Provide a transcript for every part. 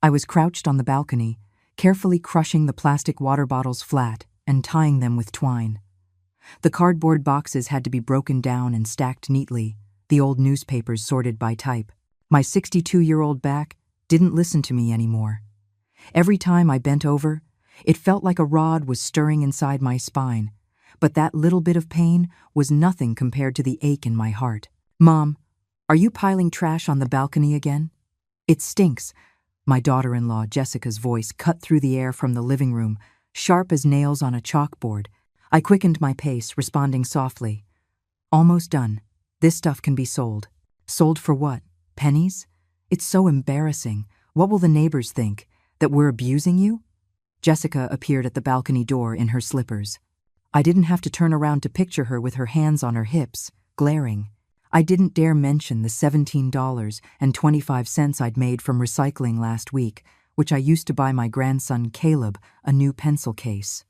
I was crouched on the balcony, carefully crushing the plastic water bottles flat and tying them with twine. The cardboard boxes had to be broken down and stacked neatly, the old newspapers sorted by type. My 62-year-old back didn't listen to me anymore. Every time I bent over, it felt like a rod was stirring inside my spine, but that little bit of pain was nothing compared to the ache in my heart. "Mom, are you piling trash on the balcony again?" "It stinks." My daughter-in-law Jessica's voice cut through the air from the living room, sharp as nails on a chalkboard. I quickened my pace, responding softly. "Almost done. This stuff can be sold." "Sold for what? Pennies? It's so embarrassing. What will the neighbors think? That we're abusing you?" Jessica appeared at the balcony door in her slippers. I didn't have to turn around to picture her with her hands on her hips, glaring. I didn't dare mention the $17.25 I'd made from recycling last week, which I used to buy my grandson Caleb a new pencil case.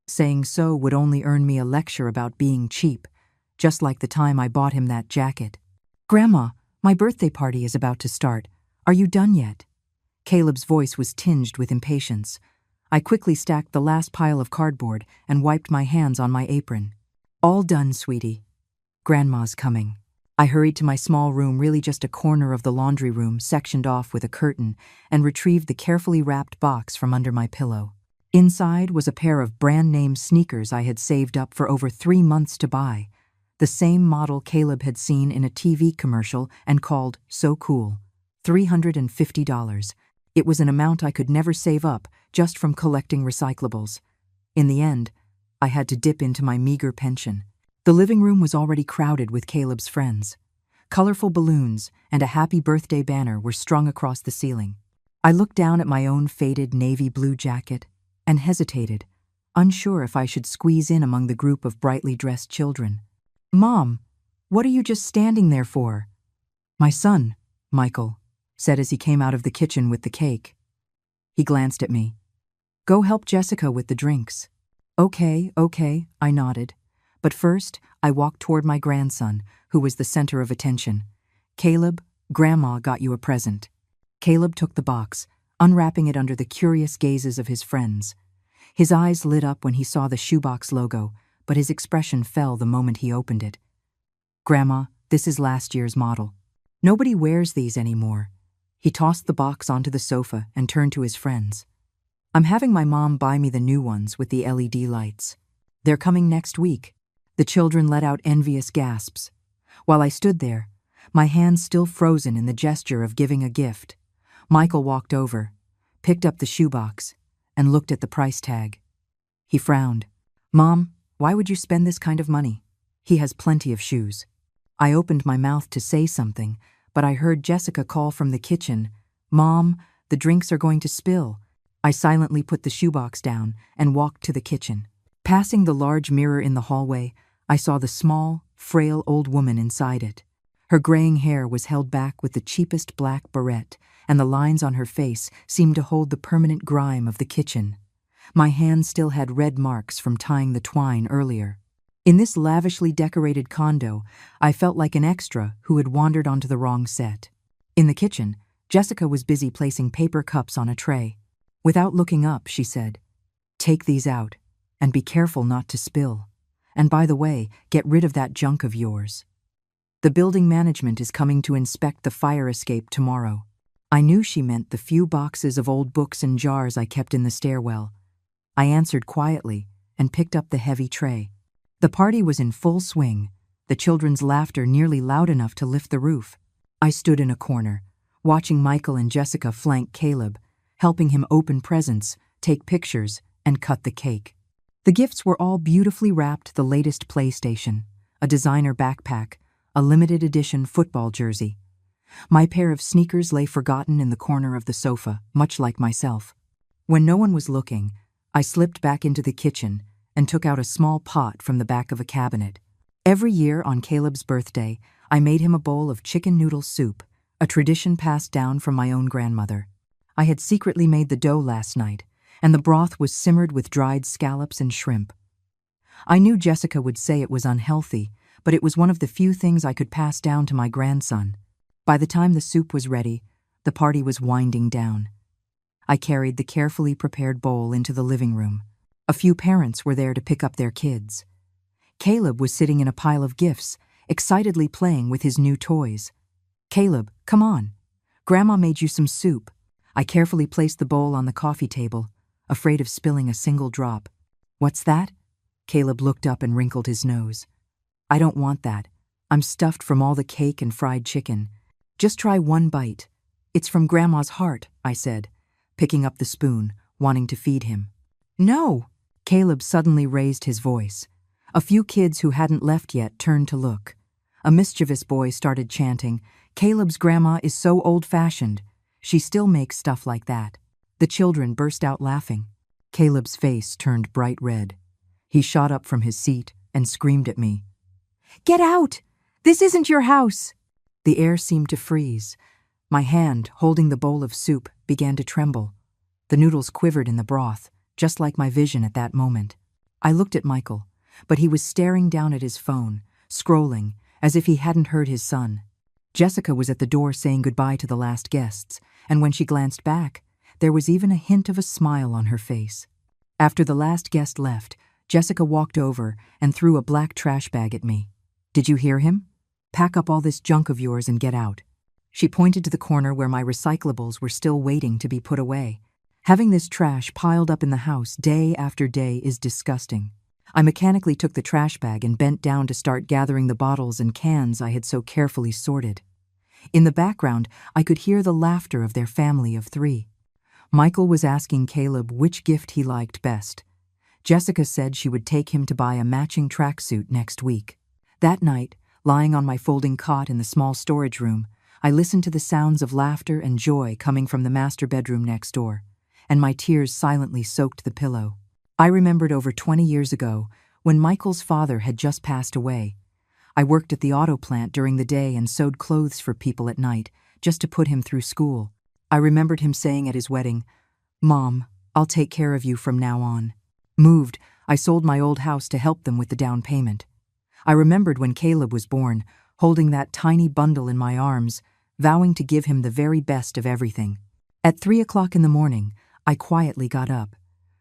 Saying so would only earn me a lecture about being cheap, just like the time I bought him that jacket. "Grandma, my birthday party is about to start. Are you done yet?" Caleb's voice was tinged with impatience. I quickly stacked the last pile of cardboard and wiped my hands on my apron. "All done, sweetie. Grandma's coming." I hurried to my small room, really just a corner of the laundry room, sectioned off with a curtain, and retrieved the carefully wrapped box from under my pillow. Inside was a pair of brand-name sneakers I had saved up for over 3 months to buy, the same model Caleb had seen in a TV commercial and called "So Cool." $350. It was an amount I could never save up just from collecting recyclables. In the end, I had to dip into my meager pension. The living room was already crowded with Caleb's friends. Colorful balloons and a happy birthday banner were strung across the ceiling. I looked down at my own faded navy blue jacket and hesitated, unsure if I should squeeze in among the group of brightly dressed children. "Mom, what are you just standing there for?" "My son," Michael said as he came out of the kitchen with the cake. He glanced at me. "Go help Jessica with the drinks." Okay, I nodded. But first, I walked toward my grandson, who was the center of attention. "Caleb, Grandma got you a present." Caleb took the box, unwrapping it under the curious gazes of his friends. His eyes lit up when he saw the shoebox logo, but his expression fell the moment he opened it. "Grandma, this is last year's model. Nobody wears these anymore." He tossed the box onto the sofa and turned to his friends. "I'm having my mom buy me the new ones with the LED lights. They're coming next week." The children let out envious gasps. While I stood there, my hands still frozen in the gesture of giving a gift, Michael walked over, picked up the shoebox, and looked at the price tag. He frowned. "Mom, why would you spend this kind of money? He has plenty of shoes." I opened my mouth to say something, but I heard Jessica call from the kitchen, "Mom, the drinks are going to spill." I silently put the shoebox down and walked to the kitchen. Passing the large mirror in the hallway, I saw the small, frail old woman inside it. Her graying hair was held back with the cheapest black barrette, and the lines on her face seemed to hold the permanent grime of the kitchen. My hands still had red marks from tying the twine earlier. In this lavishly decorated condo, I felt like an extra who had wandered onto the wrong set. In the kitchen, Jessica was busy placing paper cups on a tray. Without looking up, she said, "Take these out, and be careful not to spill. And by the way, get rid of that junk of yours. The building management is coming to inspect the fire escape tomorrow." I knew she meant the few boxes of old books and jars I kept in the stairwell. I answered quietly and picked up the heavy tray. The party was in full swing, the children's laughter nearly loud enough to lift the roof. I stood in a corner, watching Michael and Jessica flank Caleb, helping him open presents, take pictures, and cut the cake. The gifts were all beautifully wrapped: the latest PlayStation, a designer backpack, a limited edition football jersey. My pair of sneakers lay forgotten in the corner of the sofa, much like myself. When no one was looking, I slipped back into the kitchen and took out a small pot from the back of a cabinet. Every year on Caleb's birthday, I made him a bowl of chicken noodle soup, a tradition passed down from my own grandmother. I had secretly made the dough last night, and the broth was simmered with dried scallops and shrimp. I knew Jessica would say it was unhealthy, but it was one of the few things I could pass down to my grandson. By the time the soup was ready, the party was winding down. I carried the carefully prepared bowl into the living room. A few parents were there to pick up their kids. Caleb was sitting in a pile of gifts, excitedly playing with his new toys. "Caleb, come on. Grandma made you some soup." I carefully placed the bowl on the coffee table, afraid of spilling a single drop. "What's that?" Caleb looked up and wrinkled his nose. "I don't want that. I'm stuffed from all the cake and fried chicken. Just try one bite. It's from Grandma's heart," I said, picking up the spoon, wanting to feed him. "No!" Caleb suddenly raised his voice. A few kids who hadn't left yet turned to look. A mischievous boy started chanting, "Caleb's grandma is so old-fashioned. She still makes stuff like that." The children burst out laughing. Caleb's face turned bright red. He shot up from his seat and screamed at me. "Get out! This isn't your house!" The air seemed to freeze. My hand, holding the bowl of soup, began to tremble. The noodles quivered in the broth, just like my vision at that moment. I looked at Michael, but he was staring down at his phone, scrolling, as if he hadn't heard his son. Jessica was at the door saying goodbye to the last guests, and when she glanced back, there was even a hint of a smile on her face. After the last guest left, Jessica walked over and threw a black trash bag at me. "Did you hear him? Pack up all this junk of yours and get out." She pointed to the corner where my recyclables were still waiting to be put away. Having this trash piled up in the house day after day is disgusting. I mechanically took the trash bag and bent down to start gathering the bottles and cans I had so carefully sorted. In the background, I could hear the laughter of their family of 3. Michael was asking Caleb which gift he liked best. Jessica said she would take him to buy a matching tracksuit next week. That night, lying on my folding cot in the small storage room, I listened to the sounds of laughter and joy coming from the master bedroom next door, and my tears silently soaked the pillow. I remembered over 20 years ago, when Michael's father had just passed away. I worked at the auto plant during the day and sewed clothes for people at night, just to put him through school. I remembered him saying at his wedding, "Mom, I'll take care of you from now on." Moved, I sold my old house to help them with the down payment. I remembered when Caleb was born, holding that tiny bundle in my arms, vowing to give him the very best of everything. At 3 o'clock in the morning, I quietly got up.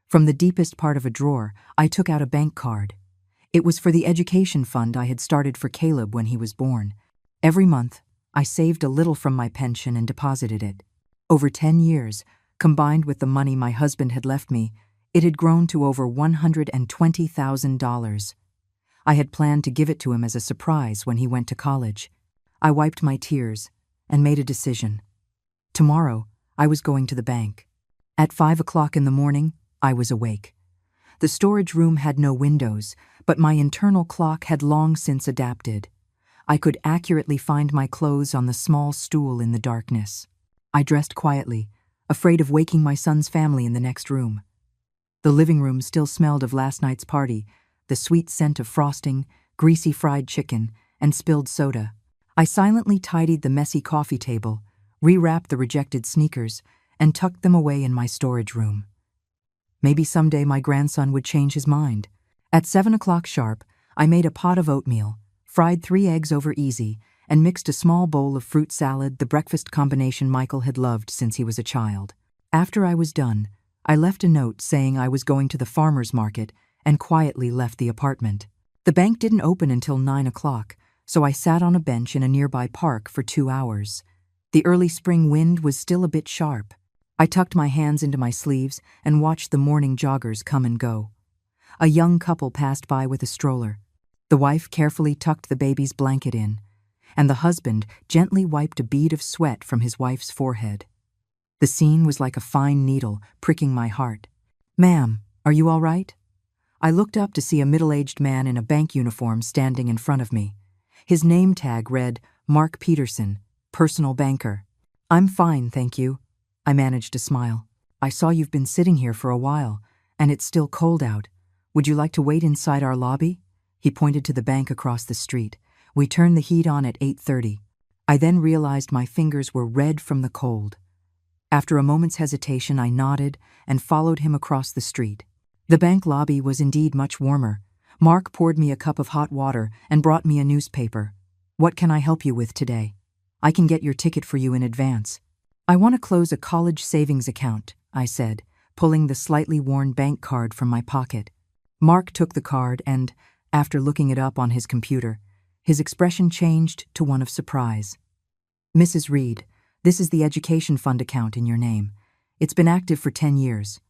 From the deepest part of a drawer, I took out a bank card. It was for the education fund I had started for Caleb when he was born. Every month, I saved a little from my pension and deposited it. Over 10 years, combined with the money my husband had left me, it had grown to over $120,000. I had planned to give it to him as a surprise when he went to college. I wiped my tears and made a decision. Tomorrow, I was going to the bank. At 5 o'clock in the morning, I was awake. The storage room had no windows, but my internal clock had long since adapted. I could accurately find my clothes on the small stool in the darkness. I dressed quietly, afraid of waking my son's family in the next room. The living room still smelled of last night's party, the sweet scent of frosting, greasy fried chicken, and spilled soda. I silently tidied the messy coffee table, rewrapped the rejected sneakers, and tucked them away in my storage room. Maybe someday my grandson would change his mind. At 7 o'clock sharp, I made a pot of oatmeal, fried 3 eggs over easy, and mixed a small bowl of fruit salad, the breakfast combination Michael had loved since he was a child. After I was done, I left a note saying I was going to the farmer's market and quietly left the apartment. The bank didn't open until 9 o'clock, so I sat on a bench in a nearby park for 2 hours. The early spring wind was still a bit sharp. I tucked my hands into my sleeves and watched the morning joggers come and go. A young couple passed by with a stroller. The wife carefully tucked the baby's blanket in, and the husband gently wiped a bead of sweat from his wife's forehead. The scene was like a fine needle pricking my heart. "Ma'am, are you all right?" I looked up to see a middle-aged man in a bank uniform standing in front of me. His name tag read, Mark Peterson, personal banker. "I'm fine, thank you." I managed to smile. "I saw you've been sitting here for a while, and it's still cold out. Would you like to wait inside our lobby?" He pointed to the bank across the street. We turned the heat on at 8:30. I then realized my fingers were red from the cold. After a moment's hesitation, I nodded and followed him across the street. The bank lobby was indeed much warmer. Mark poured me a cup of hot water and brought me a newspaper. "What can I help you with today? I can get your ticket for you in advance." "I want to close a college savings account," I said, pulling the slightly worn bank card from my pocket. Mark took the card and, after looking it up on his computer, his expression changed to one of surprise. "Mrs. Reed, this is the education fund account in your name. It's been active for 10 years.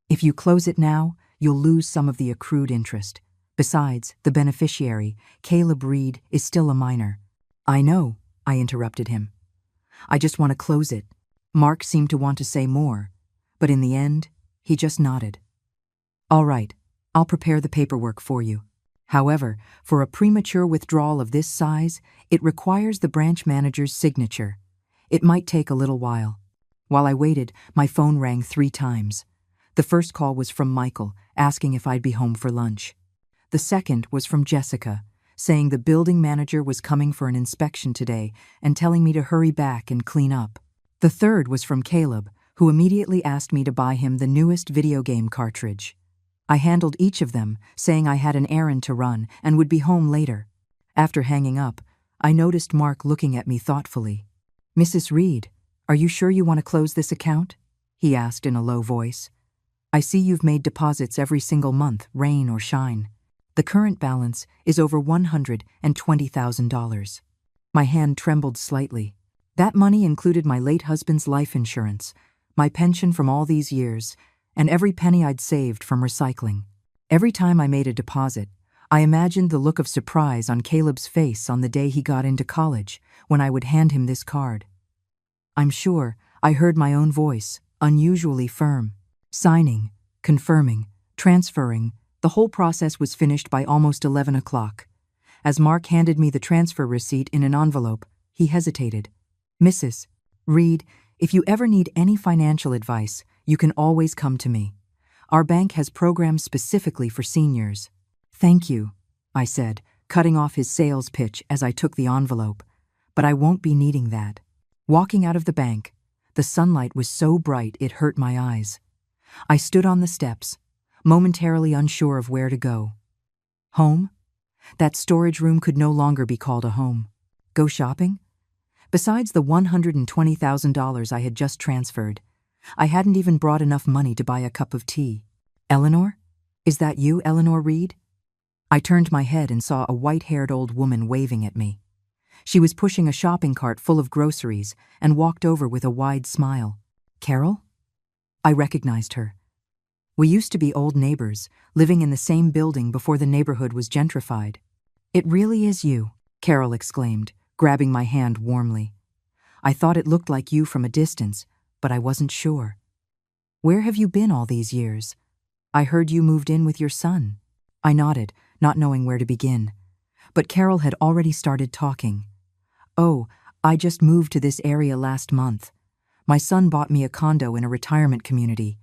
If you close it now, you'll lose some of the accrued interest. Besides, the beneficiary, Caleb Reed, is still a minor." "I know," I interrupted him. "I just want to close it." Mark seemed to want to say more, but in the end, he just nodded. "All right, I'll prepare the paperwork for you. However, for a premature withdrawal of this size, it requires the branch manager's signature. It might take a little while." While I waited, my phone rang 3 times. The first call was from Michael, asking if I'd be home for lunch. The second was from Jessica, saying the building manager was coming for an inspection today and telling me to hurry back and clean up. The third was from Caleb, who immediately asked me to buy him the newest video game cartridge. I handled each of them, saying I had an errand to run and would be home later. After hanging up, I noticed Mark looking at me thoughtfully. "Mrs. Reed, are you sure you want to close this account?" he asked in a low voice. "I see you've made deposits every single month, rain or shine. The current balance is over $120,000. My hand trembled slightly. That money included my late husband's life insurance, my pension from all these years, and every penny I'd saved from recycling. Every time I made a deposit, I imagined the look of surprise on Caleb's face on the day he got into college when I would hand him this card. I'm sure I heard my own voice, unusually firm. Signing, confirming, transferring, the whole process was finished by almost 11 o'clock. As Mark handed me the transfer receipt in an envelope, he hesitated. "Mrs. Reed, if you ever need any financial advice, you can always come to me. Our bank has programs specifically for seniors." "Thank you," I said, cutting off his sales pitch as I took the envelope. "But I won't be needing that." Walking out of the bank, the sunlight was so bright it hurt my eyes. I stood on the steps, momentarily unsure of where to go. Home? That storage room could no longer be called a home. Go shopping? Besides the $120,000 I had just transferred, I hadn't even brought enough money to buy a cup of tea. "Eleanor? Is that you, Eleanor Reed?" I turned my head and saw a white-haired old woman waving at me. She was pushing a shopping cart full of groceries and walked over with a wide smile. "Carol?" I recognized her. We used to be old neighbors, living in the same building before the neighborhood was gentrified. "It really is you," Carol exclaimed, grabbing my hand warmly. "I thought it looked like you from a distance, but I wasn't sure. Where have you been all these years? I heard you moved in with your son." I nodded, not knowing where to begin. But Carol had already started talking. "Oh, I just moved to this area last month. My son bought me a condo in a retirement community.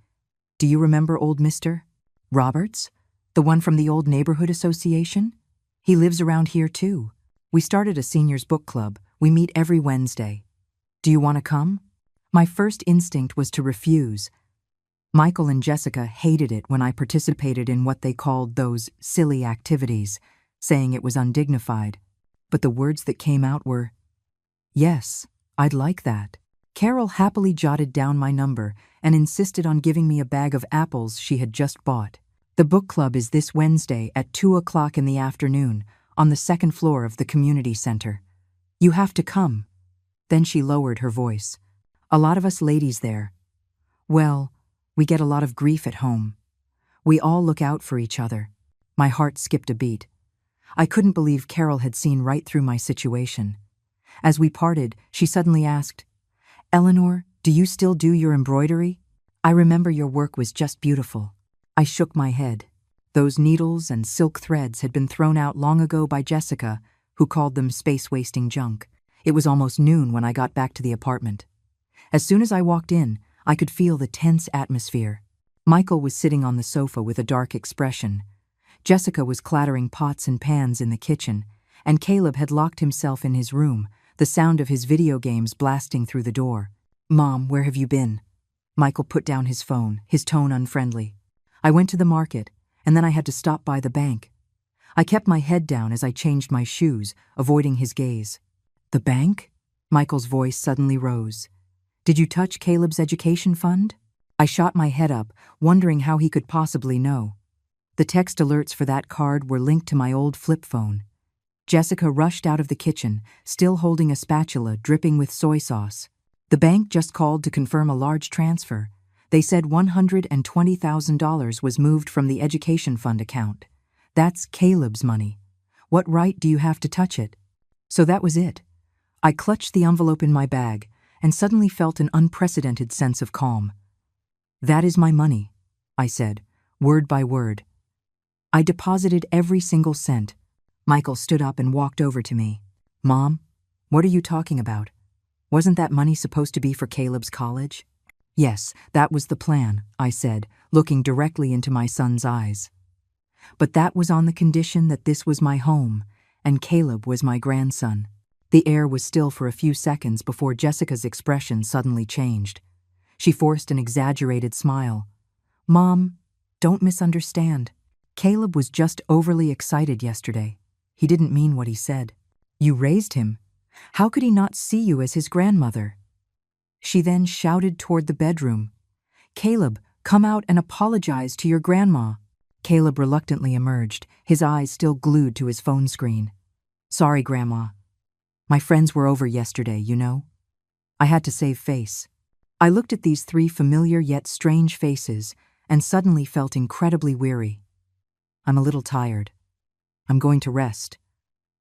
Do you remember old Mr. Roberts? The one from the old neighborhood association? He lives around here too. We started a seniors book club. We meet every Wednesday. Do you want to come?" My first instinct was to refuse. Michael and Jessica hated it when I participated in what they called those silly activities, saying it was undignified. But the words that came out were, "Yes, I'd like that." Carol happily jotted down my number and insisted on giving me a bag of apples she had just bought. "The book club is this Wednesday at 2 o'clock in the afternoon on the second floor of the community center. You have to come." Then she lowered her voice. "A lot of us ladies there. Well, we get a lot of grief at home. We all look out for each other." My heart skipped a beat. I couldn't believe Carol had seen right through my situation. As we parted, she suddenly asked, "Eleanor, do you still do your embroidery? I remember your work was just beautiful." I shook my head. Those needles and silk threads had been thrown out long ago by Jessica, who called them space-wasting junk. It was almost noon when I got back to the apartment. As soon as I walked in, I could feel the tense atmosphere. Michael was sitting on the sofa with a dark expression. Jessica was clattering pots and pans in the kitchen, and Caleb had locked himself in his room, the sound of his video games blasting through the door. "Mom, where have you been?" Michael put down his phone, his tone unfriendly. "I went to the market, and then I had to stop by the bank." I kept my head down as I changed my shoes, avoiding his gaze. "The bank?" Michael's voice suddenly rose. "Did you touch Caleb's education fund?" I shot my head up, wondering how he could possibly know. The text alerts for that card were linked to my old flip phone. Jessica rushed out of the kitchen, still holding a spatula dripping with soy sauce. The bank just called to confirm a large transfer. They said $120,000 was moved from the education fund account. That's Caleb's money. What right do you have to touch it? So that was it. I clutched the envelope in my bag and suddenly felt an unprecedented sense of calm. "That is my money," I said, word by word. I deposited every single cent. Michael stood up and walked over to me. "Mom, what are you talking about? Wasn't that money supposed to be for Caleb's college?" "Yes, that was the plan," I said, looking directly into my son's eyes. "But that was on the condition that this was my home, and Caleb was my grandson." The air was still for a few seconds before Jessica's expression suddenly changed. She forced an exaggerated smile. "Mom, don't misunderstand. Caleb was just overly excited yesterday. He didn't mean what he said. You raised him. How could he not see you as his grandmother?" She then shouted toward the bedroom. "Caleb, come out and apologize to your grandma." Caleb reluctantly emerged, his eyes still glued to his phone screen. "Sorry, Grandma. My friends were over yesterday, you know." I had to save face. I looked at these three familiar yet strange faces and suddenly felt incredibly weary. "I'm a little tired. I'm going to rest."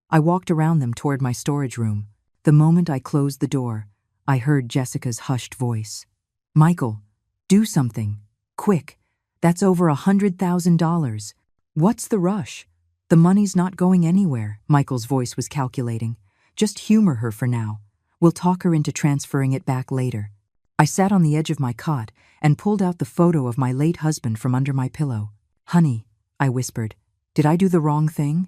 I walked around them toward my storage room. The moment I closed the door, I heard Jessica's hushed voice. "Michael, do something. Quick. That's over $100,000. What's the rush? The money's not going anywhere," Michael's voice was calculating. "Just humor her for now. We'll talk her into transferring it back later." I sat on the edge of my cot and pulled out the photo of my late husband from under my pillow. "Honey," I whispered, "did I do the wrong thing?"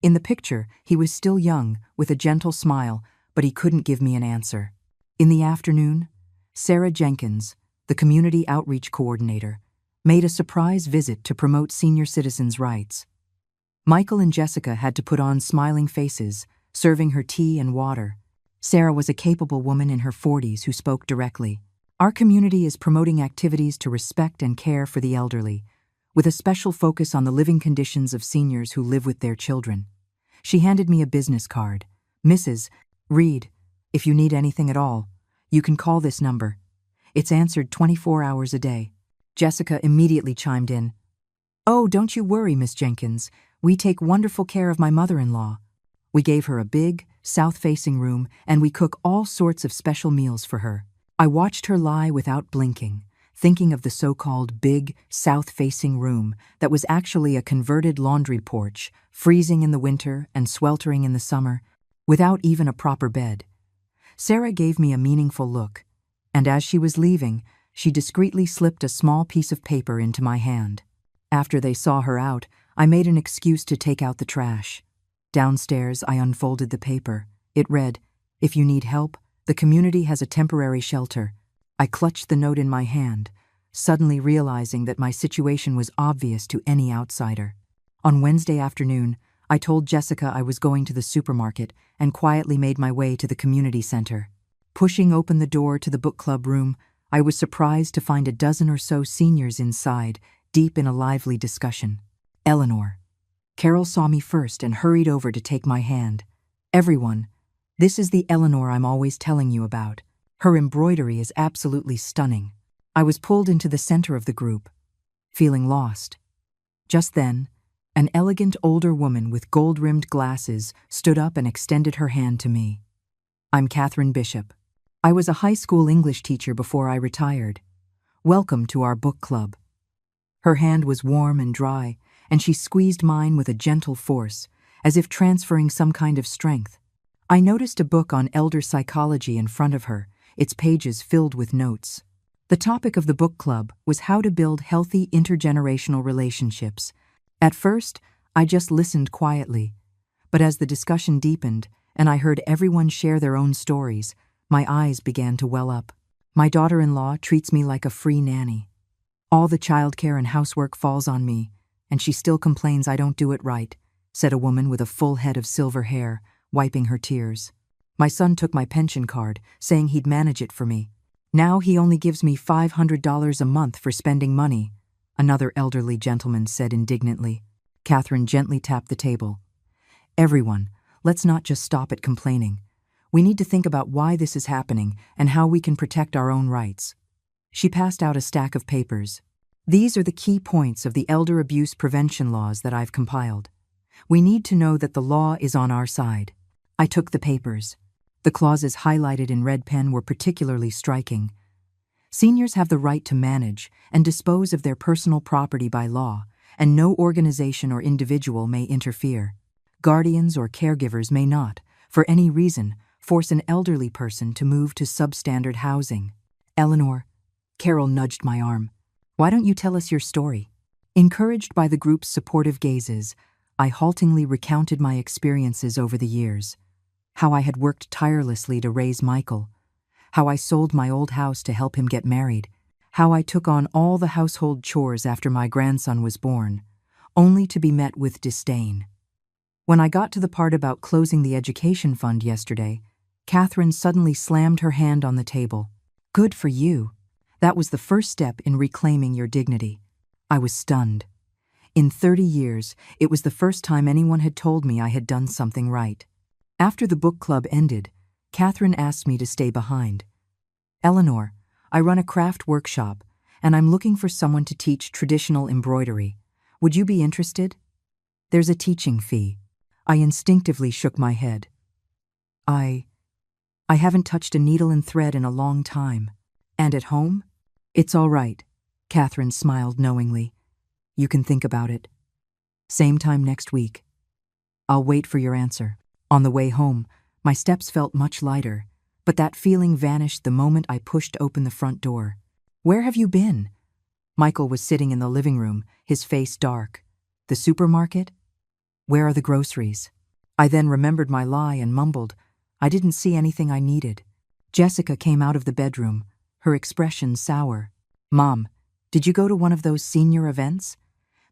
In the picture, he was still young, with a gentle smile, but he couldn't give me an answer. In the afternoon, Sarah Jenkins, the community outreach coordinator, made a surprise visit to promote senior citizens' rights. Michael and Jessica had to put on smiling faces, serving her tea and water. Sarah was a capable woman in her 40s who spoke directly. "Our community is promoting activities to respect and care for the elderly, with a special focus on the living conditions of seniors who live with their children." She handed me a business card. "Mrs. Reed, if you need anything at all, you can call this number. It's answered 24 hours a day." Jessica immediately chimed in. "Oh, don't you worry, Miss Jenkins. We take wonderful care of my mother-in-law." We gave her a big, south-facing room, and we cook all sorts of special meals for her. I watched her lie without blinking, thinking of the so-called big, south-facing room that was actually a converted laundry porch, freezing in the winter and sweltering in the summer, without even a proper bed. Sarah gave me a meaningful look, and as she was leaving, she discreetly slipped a small piece of paper into my hand. After they saw her out, I made an excuse to take out the trash. Downstairs, I unfolded the paper. It read, "If you need help, the community has a temporary shelter." I clutched the note in my hand, suddenly realizing that my situation was obvious to any outsider. On Wednesday afternoon, I told Jessica I was going to the supermarket and quietly made my way to the community center. Pushing open the door to the book club room, I was surprised to find a dozen or so seniors inside, deep in a lively discussion. Eleanor. Carol saw me first and hurried over to take my hand. "Everyone, this is the Eleanor I'm always telling you about. Her embroidery is absolutely stunning." I was pulled into the center of the group, feeling lost. Just then, an elegant older woman with gold-rimmed glasses stood up and extended her hand to me. "I'm Catherine Bishop. I was a high school English teacher before I retired. Welcome to our book club." Her hand was warm and dry, and she squeezed mine with a gentle force, as if transferring some kind of strength. I noticed a book on elder psychology in front of her, its pages filled with notes. The topic of the book club was how to build healthy intergenerational relationships. At first, I just listened quietly, but as the discussion deepened and I heard everyone share their own stories, my eyes began to well up. "My daughter-in-law treats me like a free nanny. All the childcare and housework falls on me, and she still complains I don't do it right," said a woman with a full head of silver hair, wiping her tears. "My son took my pension card, saying he'd manage it for me. Now he only gives me $500 a month for spending money, another elderly gentleman said indignantly. Catherine gently tapped the table. Everyone, let's not just stop at complaining. We need to think about why this is happening and how we can protect our own rights. She passed out a stack of papers. These are the key points of the elder abuse prevention laws that I've compiled. We need to know that the law is on our side. I took the papers. The clauses highlighted in red pen were particularly striking. Seniors have the right to manage and dispose of their personal property by law, and no organization or individual may interfere. Guardians or caregivers may not, for any reason, force an elderly person to move to substandard housing. Eleanor, Carol nudged my arm. Why don't you tell us your story? Encouraged by the group's supportive gazes, I haltingly recounted my experiences over the years. How I had worked tirelessly to raise Michael. How I sold my old house to help him get married. How I took on all the household chores after my grandson was born, only to be met with disdain. When I got to the part about closing the education fund yesterday, Catherine suddenly slammed her hand on the table. Good for you. That was the first step in reclaiming your dignity. I was stunned. In 30 years, it was the first time anyone had told me I had done something right. After the book club ended, Catherine asked me to stay behind. Eleanor, I run a craft workshop, and I'm looking for someone to teach traditional embroidery. Would you be interested? There's a teaching fee. I instinctively shook my head. I haven't touched a needle and thread in a long time. And at home? It's all right, Catherine smiled knowingly. You can think about it. Same time next week. I'll wait for your answer. On the way home, my steps felt much lighter, but that feeling vanished the moment I pushed open the front door. Where have you been? Michael was sitting in the living room, his face dark. The supermarket? Where are the groceries? I then remembered my lie and mumbled. I didn't see anything I needed. Jessica came out of the bedroom, her expression sour. Mom, did you go to one of those senior events?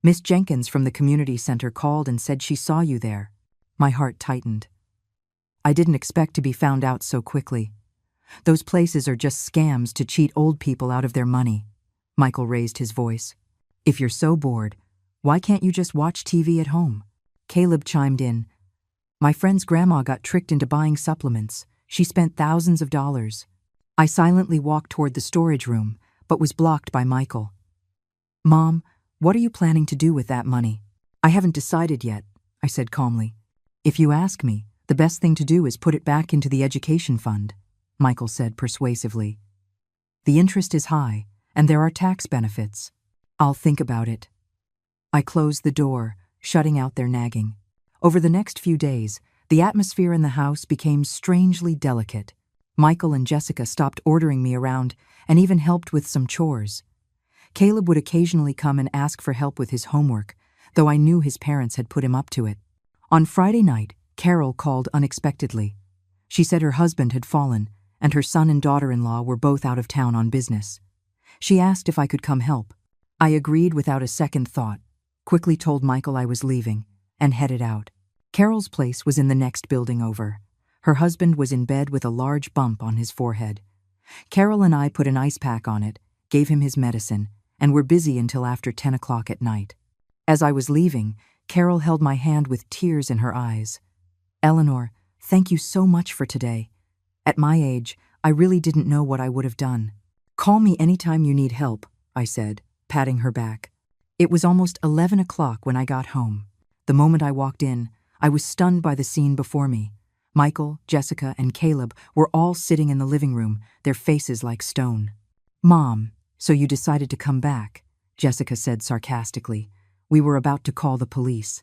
Miss Jenkins from the community center called and said she saw you there. My heart tightened. I didn't expect to be found out so quickly. Those places are just scams to cheat old people out of their money. Michael raised his voice. If you're so bored, why can't you just watch TV at home? Caleb chimed in. My friend's grandma got tricked into buying supplements. She spent thousands of dollars. I silently walked toward the storage room, but was blocked by Michael. Mom, what are you planning to do with that money? I haven't decided yet, I said calmly. If you ask me, the best thing to do is put it back into the education fund, Michael said persuasively. The interest is high, and there are tax benefits. I'll think about it. I closed the door, shutting out their nagging. Over the next few days, the atmosphere in the house became strangely delicate. Michael and Jessica stopped ordering me around and even helped with some chores. Caleb would occasionally come and ask for help with his homework, though I knew his parents had put him up to it. On Friday night, Carol called unexpectedly. She said her husband had fallen, and her son and daughter-in-law were both out of town on business. She asked if I could come help. I agreed without a second thought, quickly told Michael I was leaving, and headed out. Carol's place was in the next building over. Her husband was in bed with a large bump on his forehead. Carol and I put an ice pack on it, gave him his medicine, and were busy until after 10 o'clock at night. As I was leaving, Carol held my hand with tears in her eyes. Eleanor, thank you so much for today. At my age, I really didn't know what I would have done. Call me anytime you need help, I said, patting her back. It was almost 11 o'clock when I got home. The moment I walked in, I was stunned by the scene before me. Michael, Jessica, and Caleb were all sitting in the living room, their faces like stone. Mom, so you decided to come back, Jessica said sarcastically. We were about to call the police.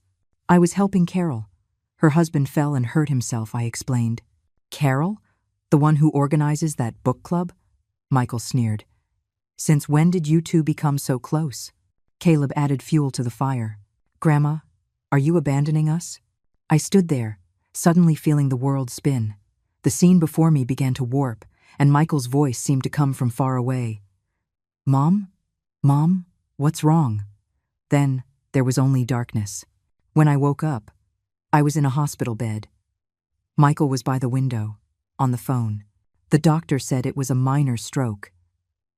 I was helping Carol. Her husband fell and hurt himself, I explained. Carol? The one who organizes that book club? Michael sneered. Since when did you two become so close? Caleb added fuel to the fire. Grandma, are you abandoning us? I stood there, suddenly feeling the world spin. The scene before me began to warp, and Michael's voice seemed to come from far away. Mom? Mom? What's wrong? Then there was only darkness. When I woke up, I was in a hospital bed. Michael was by the window, on the phone. The doctor said it was a minor stroke.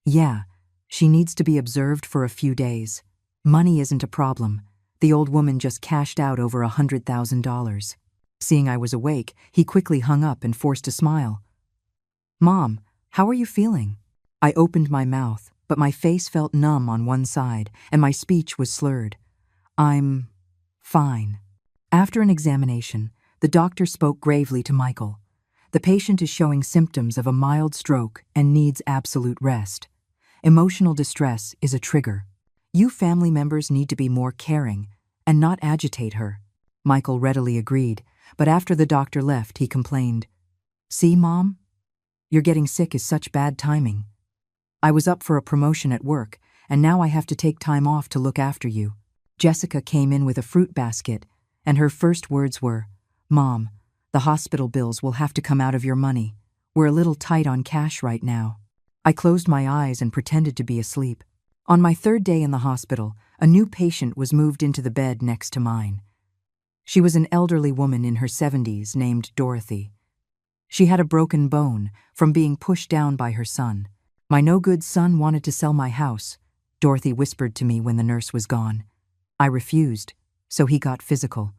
Yeah, she needs to be observed for a few days. Money isn't a problem. The old woman just cashed out over $100,000. Seeing I was awake, he quickly hung up and forced a smile. Mom, how are you feeling? I opened my mouth, but my face felt numb on one side, and my speech was slurred. I'm fine. After an examination, the doctor spoke gravely to Michael. The patient is showing symptoms of a mild stroke and needs absolute rest. Emotional distress is a trigger. You family members need to be more caring and not agitate her. Michael readily agreed, but after the doctor left, he complained. See, Mom? You're getting sick is such bad timing. I was up for a promotion at work, and now I have to take time off to look after you. Jessica came in with a fruit basket, and her first words were, Mom, the hospital bills will have to come out of your money. We're a little tight on cash right now. I closed my eyes and pretended to be asleep. On my third day in the hospital, a new patient was moved into the bed next to mine. She was an elderly woman in her 70s named Dorothy. She had a broken bone from being pushed down by her son. My no-good son wanted to sell my house, Dorothy whispered to me when the nurse was gone. I refused, so he got physical.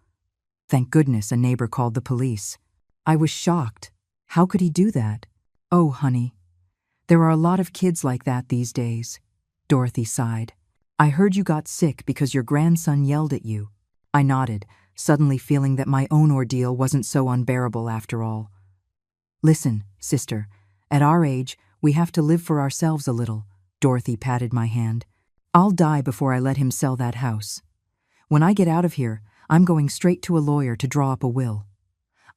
Thank goodness a neighbor called the police. I was shocked. How could he do that? Oh, honey. There are a lot of kids like that these days. Dorothy sighed. I heard you got sick because your grandson yelled at you. I nodded, suddenly feeling that my own ordeal wasn't so unbearable after all. Listen, sister, at our age, we have to live for ourselves a little. Dorothy patted my hand. I'll die before I let him sell that house. When I get out of here, I'm going straight to a lawyer to draw up a will.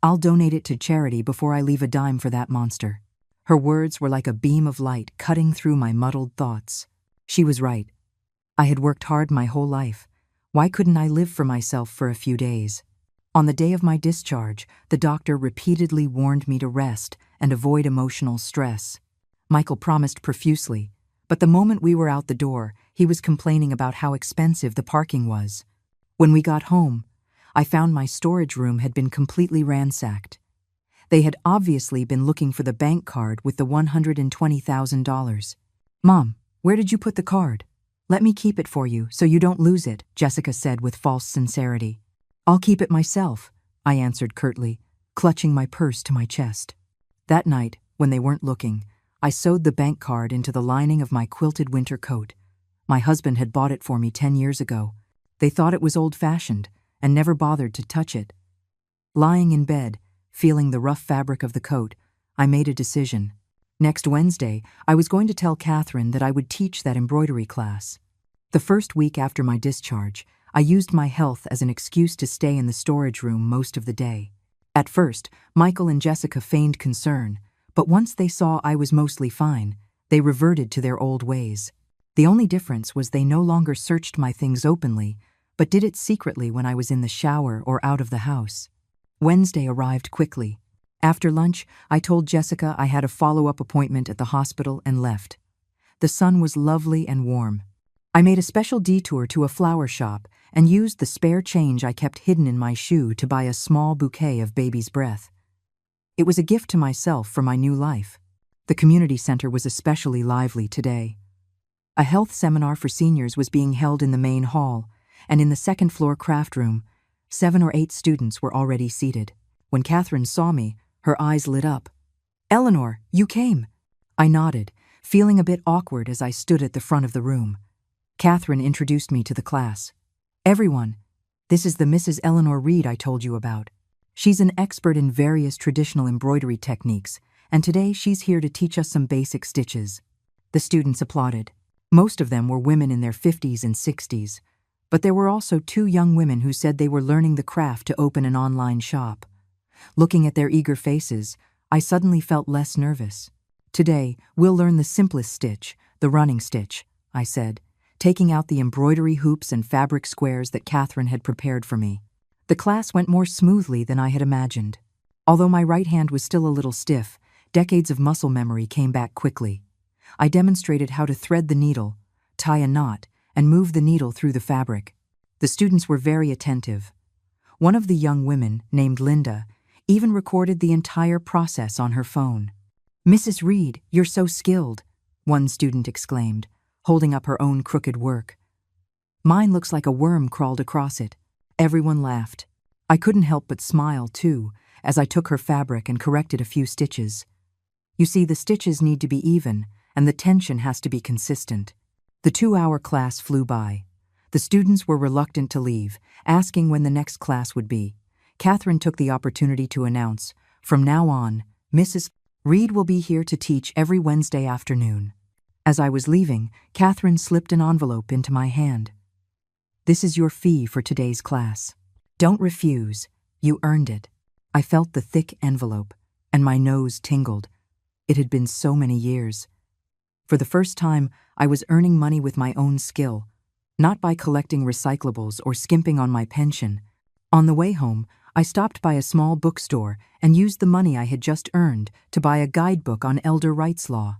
I'll donate it to charity before I leave a dime for that monster. Her words were like a beam of light cutting through my muddled thoughts. She was right. I had worked hard my whole life. Why couldn't I live for myself for a few days? On the day of my discharge, the doctor repeatedly warned me to rest and avoid emotional stress. Michael promised profusely, but the moment we were out the door, he was complaining about how expensive the parking was. When we got home, I found my storage room had been completely ransacked. They had obviously been looking for the bank card with the $120,000. Mom, where did you put the card? Let me keep it for you so you don't lose it, Jessica said with false sincerity. I'll keep it myself, I answered curtly, clutching my purse to my chest. That night, when they weren't looking, I sewed the bank card into the lining of my quilted winter coat. My husband had bought it for me 10 years ago. They thought it was old-fashioned and never bothered to touch it. Lying in bed, feeling the rough fabric of the coat, I made a decision. Next Wednesday, I was going to tell Catherine that I would teach that embroidery class. The first week after my discharge, I used my health as an excuse to stay in the storage room most of the day. At first, Michael and Jessica feigned concern, but once they saw I was mostly fine, they reverted to their old ways. The only difference was they no longer searched my things openly, but did it secretly when I was in the shower or out of the house. Wednesday arrived quickly. After lunch, I told Jessica I had a follow-up appointment at the hospital and left. The sun was lovely and warm. I made a special detour to a flower shop and used the spare change I kept hidden in my shoe to buy a small bouquet of baby's breath. It was a gift to myself for my new life. The community center was especially lively today. A health seminar for seniors was being held in the main hall, and in the second-floor craft room, 7 or 8 students were already seated. When Catherine saw me, her eyes lit up. "Eleanor, you came." I nodded, feeling a bit awkward as I stood at the front of the room. Catherine introduced me to the class. "Everyone, this is the Mrs. Eleanor Reed I told you about. She's an expert in various traditional embroidery techniques, and today she's here to teach us some basic stitches." The students applauded. Most of them were women in their 50s and 60s, but there were also 2 young women who said they were learning the craft to open an online shop. Looking at their eager faces, I suddenly felt less nervous. "Today, we'll learn the simplest stitch, the running stitch," I said, taking out the embroidery hoops and fabric squares that Catherine had prepared for me. The class went more smoothly than I had imagined. Although my right hand was still a little stiff, decades of muscle memory came back quickly. I demonstrated how to thread the needle, tie a knot, and move the needle through the fabric. The students were very attentive. One of the young women, named Linda, even recorded the entire process on her phone. "Mrs. Reed, you're so skilled," one student exclaimed, holding up her own crooked work. "Mine looks like a worm crawled across it." Everyone laughed. I couldn't help but smile, too, as I took her fabric and corrected a few stitches. You see, the stitches need to be even, and the tension has to be consistent. The 2-hour class flew by. The students were reluctant to leave, asking when the next class would be. Catherine took the opportunity to announce, "From now on, Mrs. Reed will be here to teach every Wednesday afternoon." As I was leaving, Catherine slipped an envelope into my hand. "This is your fee for today's class. Don't refuse. You earned it." I felt the thick envelope, and my nose tingled. It had been so many years. For the first time, I was earning money with my own skill, not by collecting recyclables or skimping on my pension. On the way home, I stopped by a small bookstore and used the money I had just earned to buy a guidebook on elder rights law.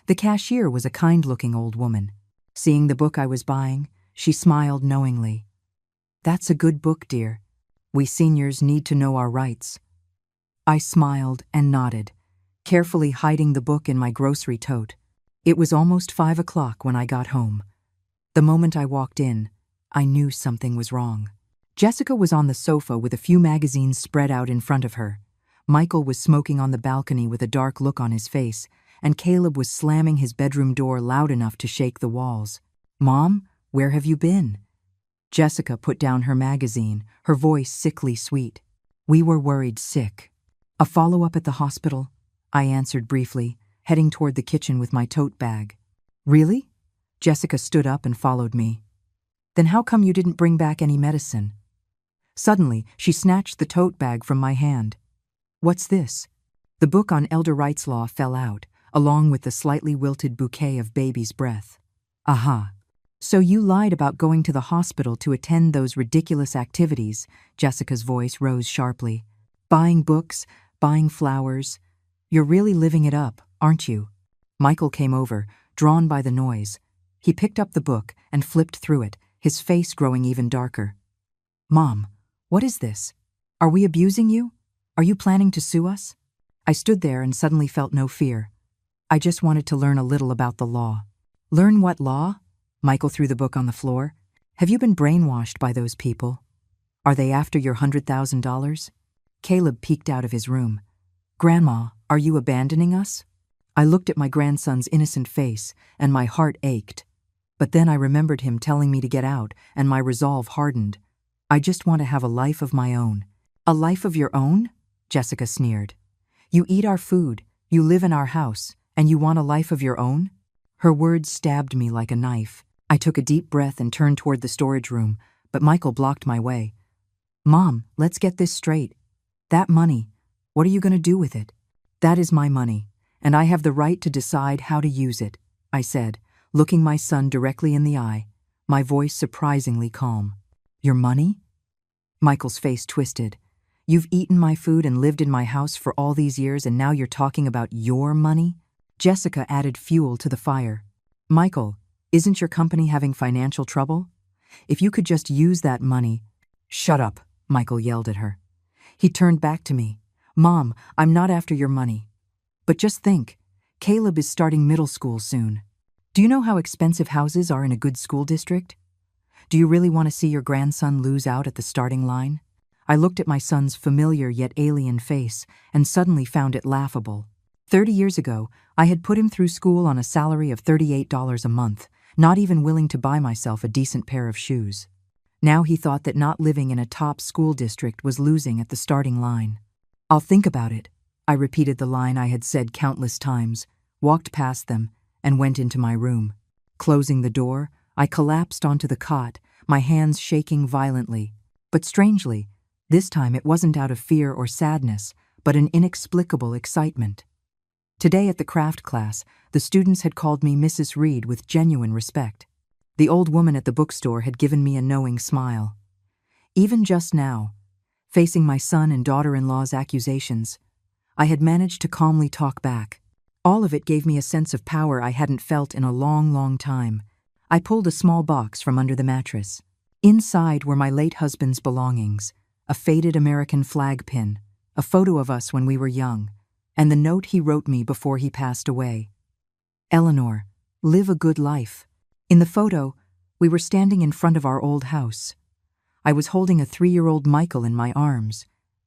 The cashier was a kind-looking old woman. Seeing the book I was buying, she smiled knowingly. "That's a good book, dear. We seniors need to know our rights." I smiled and nodded, carefully hiding the book in my grocery tote. It was almost 5 o'clock when I got home. The moment I walked in, I knew something was wrong. Jessica was on the sofa with a few magazines spread out in front of her. Michael was smoking on the balcony with a dark look on his face, and Caleb was slamming his bedroom door loud enough to shake the walls. "Mom, where have you been?" Jessica put down her magazine, her voice sickly sweet. "We were worried sick." "A follow-up at the hospital," I answered briefly, heading toward the kitchen with my tote bag. "Really?" Jessica stood up and followed me. "Then how come you didn't bring back any medicine?" Suddenly, she snatched the tote bag from my hand. "What's this?" The book on elder rights law fell out, along with the slightly wilted bouquet of baby's breath. "Aha. So you lied about going to the hospital to attend those ridiculous activities," Jessica's voice rose sharply. "Buying books, buying flowers. You're really living it up, aren't you?" Michael came over, drawn by the noise. He picked up the book and flipped through it, his face growing even darker. "Mom, what is this? Are we abusing you? Are you planning to sue us?" I stood there and suddenly felt no fear. I just wanted to learn a little about the law. "Learn what law?" Michael threw the book on the floor. "Have you been brainwashed by those people? Are they after your $100,000? Caleb peeked out of his room. "Grandma, are you abandoning us?" I looked at my grandson's innocent face, and my heart ached. But then I remembered him telling me to get out, and my resolve hardened. "I just want to have a life of my own." "A life of your own?" Jessica sneered. "You eat our food, you live in our house, and you want a life of your own?" Her words stabbed me like a knife. I took a deep breath and turned toward the storage room, but Michael blocked my way. "Mom, let's get this straight. That money, what are you going to do with it?" "That is my money, and I have the right to decide how to use it," I said, looking my son directly in the eye, my voice surprisingly calm. "Your money?" Michael's face twisted. "You've eaten my food and lived in my house for all these years, and now you're talking about your money?" Jessica added fuel to the fire. "Michael, isn't your company having financial trouble? If you could just use that money—" "Shut up," Michael yelled at her. He turned back to me. "Mom, I'm not after your money. But just think, Caleb is starting middle school soon. Do you know how expensive houses are in a good school district? Do you really want to see your grandson lose out at the starting line?" I looked at my son's familiar yet alien face and suddenly found it laughable. 30 years ago, I had put him through school on a salary of $38 a month, not even willing to buy myself a decent pair of shoes. Now he thought that not living in a top school district was losing at the starting line. "I'll think about it." I repeated the line I had said countless times, walked past them, and went into my room. Closing the door, I collapsed onto the cot, my hands shaking violently. But strangely, this time it wasn't out of fear or sadness, but an inexplicable excitement. Today at the craft class, the students had called me Mrs. Reed with genuine respect. The old woman at the bookstore had given me a knowing smile. Even just now, facing my son and daughter-in-law's accusations, I had managed to calmly talk back. All of it gave me a sense of power I hadn't felt in a long, long time. I pulled a small box from under the mattress. Inside were my late husband's belongings, a faded American flag pin, a photo of us when we were young, and the note he wrote me before he passed away. Eleanor, live a good life. In the photo, we were standing in front of our old house. I was holding a 3-year-old Michael in my arms,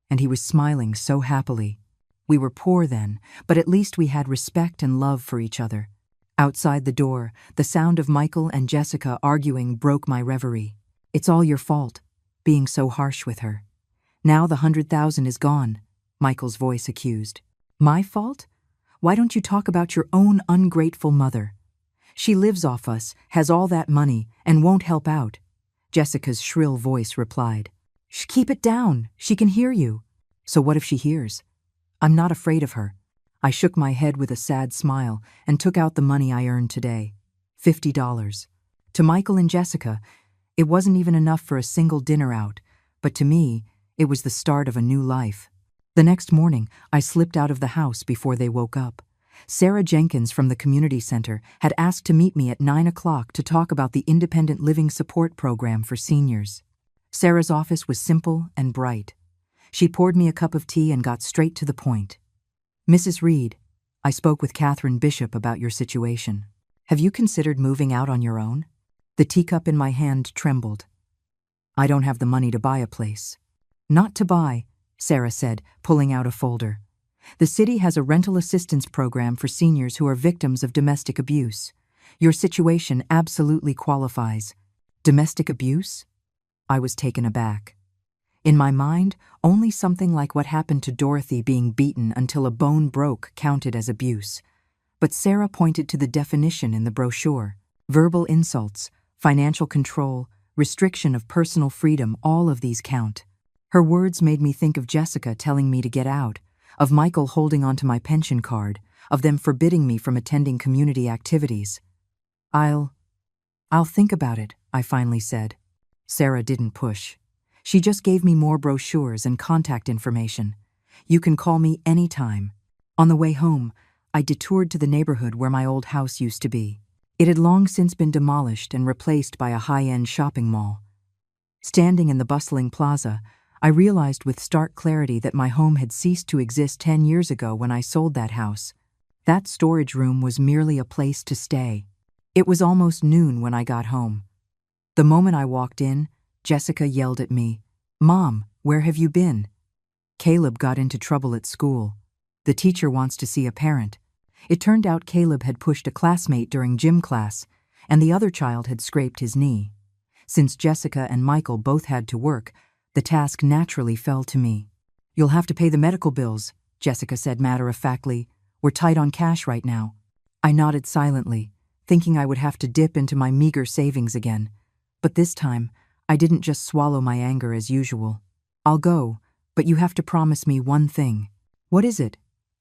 and he was smiling so happily. We were poor then, but at least we had respect and love for each other. Outside the door, the sound of Michael and Jessica arguing broke my reverie. It's all your fault, being so harsh with her. Now the 100,000 is gone, Michael's voice accused. My fault? Why don't you talk about your own ungrateful mother? She lives off us, has all that money, and won't help out. Jessica's shrill voice replied. Keep it down, she can hear you. So what if she hears? I'm not afraid of her. I shook my head with a sad smile and took out the money I earned today. $50. To Michael and Jessica, it wasn't even enough for a single dinner out, but to me, it was the start of a new life. The next morning, I slipped out of the house before they woke up. Sarah Jenkins from the community center had asked to meet me at 9 o'clock to talk about the independent living support program for seniors. Sarah's office was simple and bright. She poured me a cup of tea and got straight to the point. Mrs. Reed, I spoke with Catherine Bishop about your situation. Have you considered moving out on your own? The teacup in my hand trembled. I don't have the money to buy a place. Not to buy, Sarah said, pulling out a folder. The city has a rental assistance program for seniors who are victims of domestic abuse. Your situation absolutely qualifies. Domestic abuse? I was taken aback. In my mind, only something like what happened to Dorothy being beaten until a bone broke counted as abuse. But Sarah pointed to the definition in the brochure. Verbal insults, financial control, restriction of personal freedom, all of these count. Her words made me think of Jessica telling me to get out, of Michael holding onto my pension card, of them forbidding me from attending community activities. I'll think about it, I finally said. Sarah didn't push. She just gave me more brochures and contact information. You can call me anytime. On the way home, I detoured to the neighborhood where my old house used to be. It had long since been demolished and replaced by a high-end shopping mall. Standing in the bustling plaza, I realized with stark clarity that my home had ceased to exist 10 years ago when I sold that house. That storage room was merely a place to stay. It was almost noon when I got home. The moment I walked in, Jessica yelled at me, "Mom, where have you been?" Caleb got into trouble at school. The teacher wants to see a parent. It turned out Caleb had pushed a classmate during gym class, and the other child had scraped his knee. Since Jessica and Michael both had to work, the task naturally fell to me. "You'll have to pay the medical bills," Jessica said matter-of-factly. "We're tight on cash right now." I nodded silently, thinking I would have to dip into my meager savings again. But this time, I didn't just swallow my anger as usual. "I'll go, but you have to promise me one thing." "What is it?"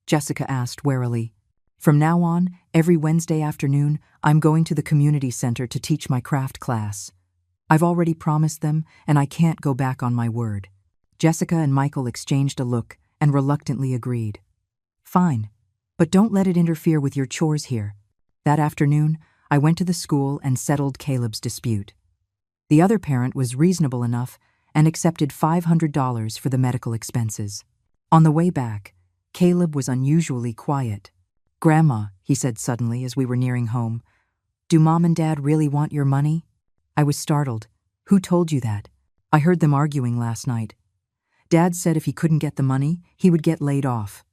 Jessica asked warily. "From now on, every Wednesday afternoon, I'm going to the community center to teach my craft class. I've already promised them, and I can't go back on my word." Jessica and Michael exchanged a look and reluctantly agreed. "Fine, but don't let it interfere with your chores here." That afternoon, I went to the school and settled Caleb's dispute. The other parent was reasonable enough and accepted $500 for the medical expenses. On the way back, Caleb was unusually quiet. "Grandma," he said suddenly as we were nearing home, "do Mom and Dad really want your money?" I was startled. "Who told you that?" "I heard them arguing last night. Dad said if he couldn't get the money, he would get laid off.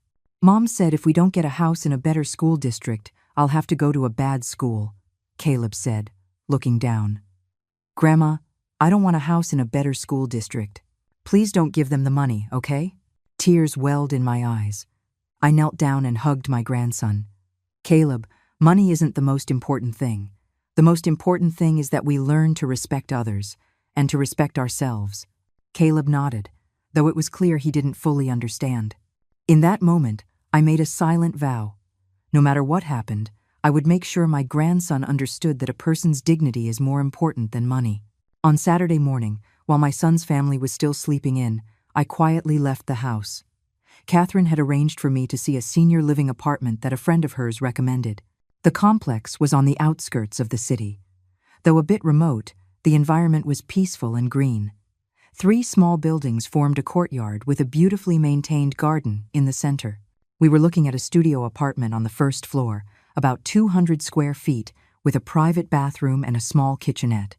Mom said if we don't get a house in a better school district, I'll have to go to a bad school," Caleb said, looking down. "Grandma, I don't want a house in a better school district. Please don't give them the money, okay?" Tears welled in my eyes. I knelt down and hugged my grandson. "Caleb, money isn't the most important thing. The most important thing is that we learn to respect others and to respect ourselves." Caleb nodded, though it was clear he didn't fully understand. In that moment, I made a silent vow. No matter what happened, I would make sure my grandson understood that a person's dignity is more important than money. On Saturday morning, while my son's family was still sleeping in, I quietly left the house. Catherine had arranged for me to see a senior living apartment that a friend of hers recommended. The complex was on the outskirts of the city. Though a bit remote, the environment was peaceful and green. 3 small buildings formed a courtyard with a beautifully maintained garden in the center. We were looking at a studio apartment on the first floor, about 200 square feet, with a private bathroom and a small kitchenette.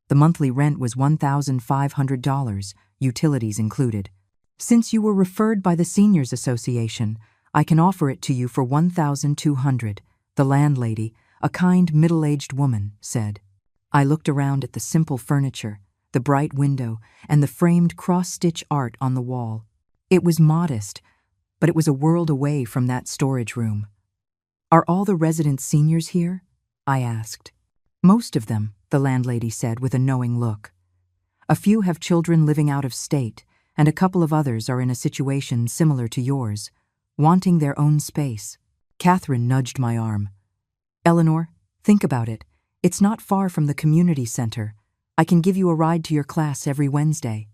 The monthly rent was $1,500, utilities included. Since you were referred by the Seniors Association, I can offer it to you for $1,200, the landlady, a kind middle-aged woman, said. I looked around at the simple furniture, the bright window, and the framed cross-stitch art on the wall. It was modest, but it was a world away from that storage room. Are all the residents seniors here? I asked. Most of them, the landlady said with a knowing look. A few have children living out of state, and a couple of others are in a situation similar to yours, wanting their own space. Catherine nudged my arm. Eleanor, think about it. It's not far from the community center. I can give you a ride to your class every Wednesday.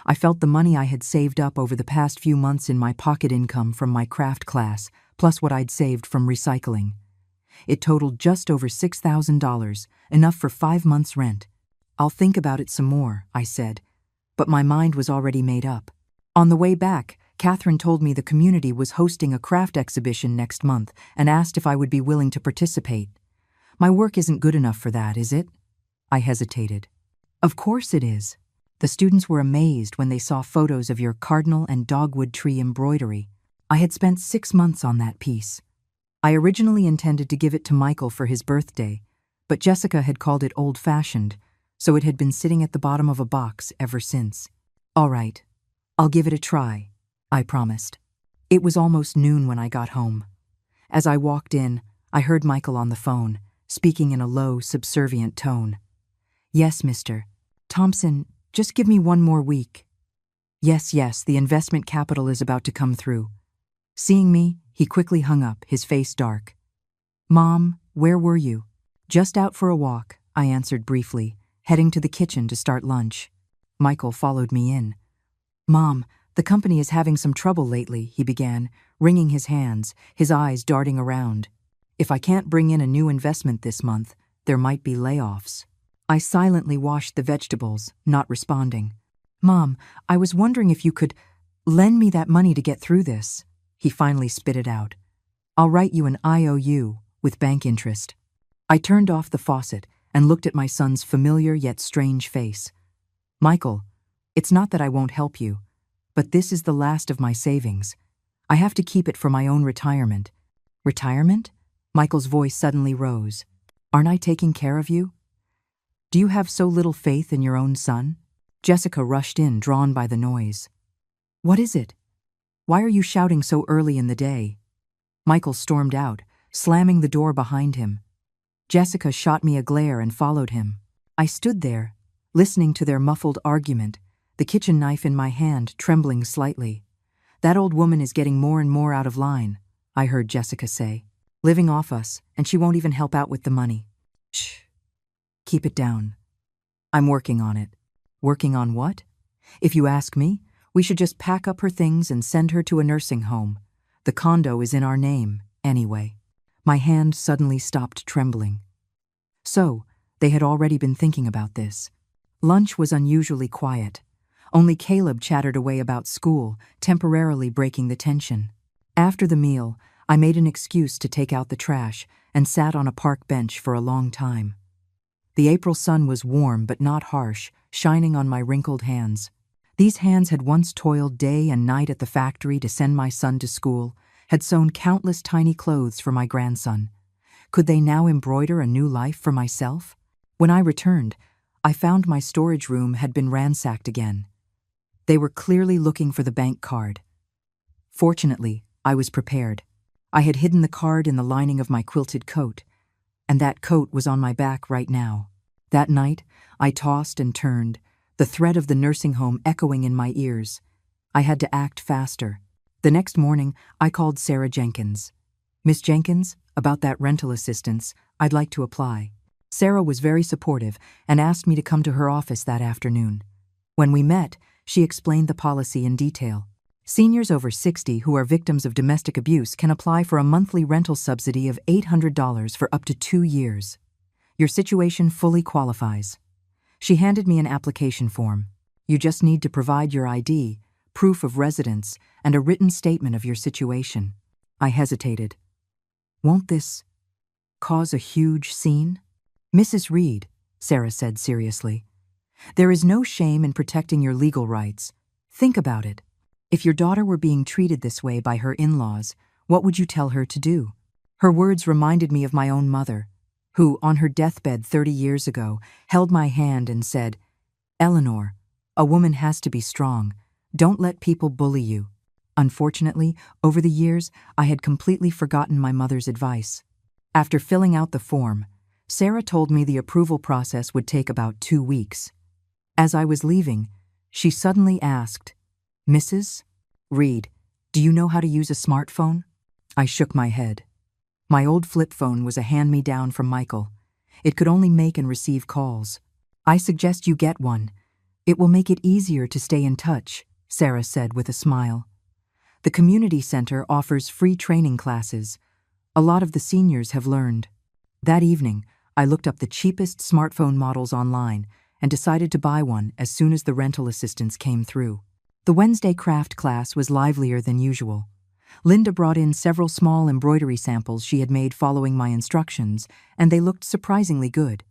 I felt the money I had saved up over the past few months in my pocket income from my craft class, plus what I'd saved from recycling. It totaled just over $6,000, enough for 5 months' rent. I'll think about it some more, I said, but my mind was already made up. On the way back, Catherine told me the community was hosting a craft exhibition next month and asked if I would be willing to participate. My work isn't good enough for that, is it? I hesitated. Of course it is. The students were amazed when they saw photos of your cardinal and dogwood tree embroidery. I had spent 6 months on that piece. I originally intended to give it to Michael for his birthday, but Jessica had called it old-fashioned, so it had been sitting at the bottom of a box ever since. All right, I'll give it a try, I promised. It was almost noon when I got home. As I walked in, I heard Michael on the phone, speaking in a low, subservient tone. Yes, Mr. Thompson, just give me 1 more week. Yes, the investment capital is about to come through. Seeing me, he quickly hung up, his face dark. Mom, where were you? Just out for a walk, I answered briefly, heading to the kitchen to start lunch. Michael followed me in. Mom, the company is having some trouble lately, he began, wringing his hands, his eyes darting around. If I can't bring in a new investment this month, there might be layoffs. I silently washed the vegetables, not responding. Mom, I was wondering if you could lend me that money to get through this. He finally spit it out. I'll write you an IOU with bank interest. I turned off the faucet and looked at my son's familiar yet strange face. Michael, it's not that I won't help you, but this is the last of my savings. I have to keep it for my own retirement. Retirement? Michael's voice suddenly rose. Aren't I taking care of you? Do you have so little faith in your own son? Jessica rushed in, drawn by the noise. What is it? Why are you shouting so early in the day? Michael stormed out, slamming the door behind him. Jessica shot me a glare and followed him. I stood there, listening to their muffled argument, the kitchen knife in my hand trembling slightly. That old woman is getting more and more out of line, I heard Jessica say. Living off us, and she won't even help out with the money. Shh. Keep it down. I'm working on it. Working on what? If you ask me, we should just pack up her things and send her to a nursing home. The condo is in our name, anyway. My hand suddenly stopped trembling. So, they had already been thinking about this. Lunch was unusually quiet. Only Caleb chattered away about school, temporarily breaking the tension. After the meal, I made an excuse to take out the trash and sat on a park bench for a long time. The April sun was warm but not harsh, shining on my wrinkled hands. These hands had once toiled day and night at the factory to send my son to school, had sewn countless tiny clothes for my grandson. Could they now embroider a new life for myself? When I returned, I found my storage room had been ransacked again. They were clearly looking for the bank card. Fortunately, I was prepared. I had hidden the card in the lining of my quilted coat, and that coat was on my back right now. That night, I tossed and turned, the threat of the nursing home echoing in my ears. I had to act faster. The next morning, I called Sarah Jenkins. Miss Jenkins, about that rental assistance, I'd like to apply. Sarah was very supportive and asked me to come to her office that afternoon. When we met, she explained the policy in detail. Seniors over 60 who are victims of domestic abuse can apply for a monthly rental subsidy of $800 for up to 2 years. Your situation fully qualifies. She handed me an application form. You just need to provide your ID, proof of residence, and a written statement of your situation. I hesitated. Won't this cause a huge scene? Mrs. Reed, Sarah said seriously, there is no shame in protecting your legal rights. Think about it. If your daughter were being treated this way by her in-laws, what would you tell her to do? Her words reminded me of my own mother, who, on her deathbed 30 years ago, held my hand and said, Eleanor, a woman has to be strong. Don't let people bully you. Unfortunately, over the years, I had completely forgotten my mother's advice. After filling out the form, Sarah told me the approval process would take about 2 weeks. As I was leaving, she suddenly asked, Mrs. Reed, do you know how to use a smartphone? I shook my head. My old flip phone was a hand-me-down from Michael. It could only make and receive calls. I suggest you get one. It will make it easier to stay in touch, Sarah said with a smile. The community center offers free training classes. A lot of the seniors have learned. That evening, I looked up the cheapest smartphone models online and decided to buy one as soon as the rental assistance came through. The Wednesday craft class was livelier than usual. Linda brought in several small embroidery samples she had made following my instructions, and they looked surprisingly good.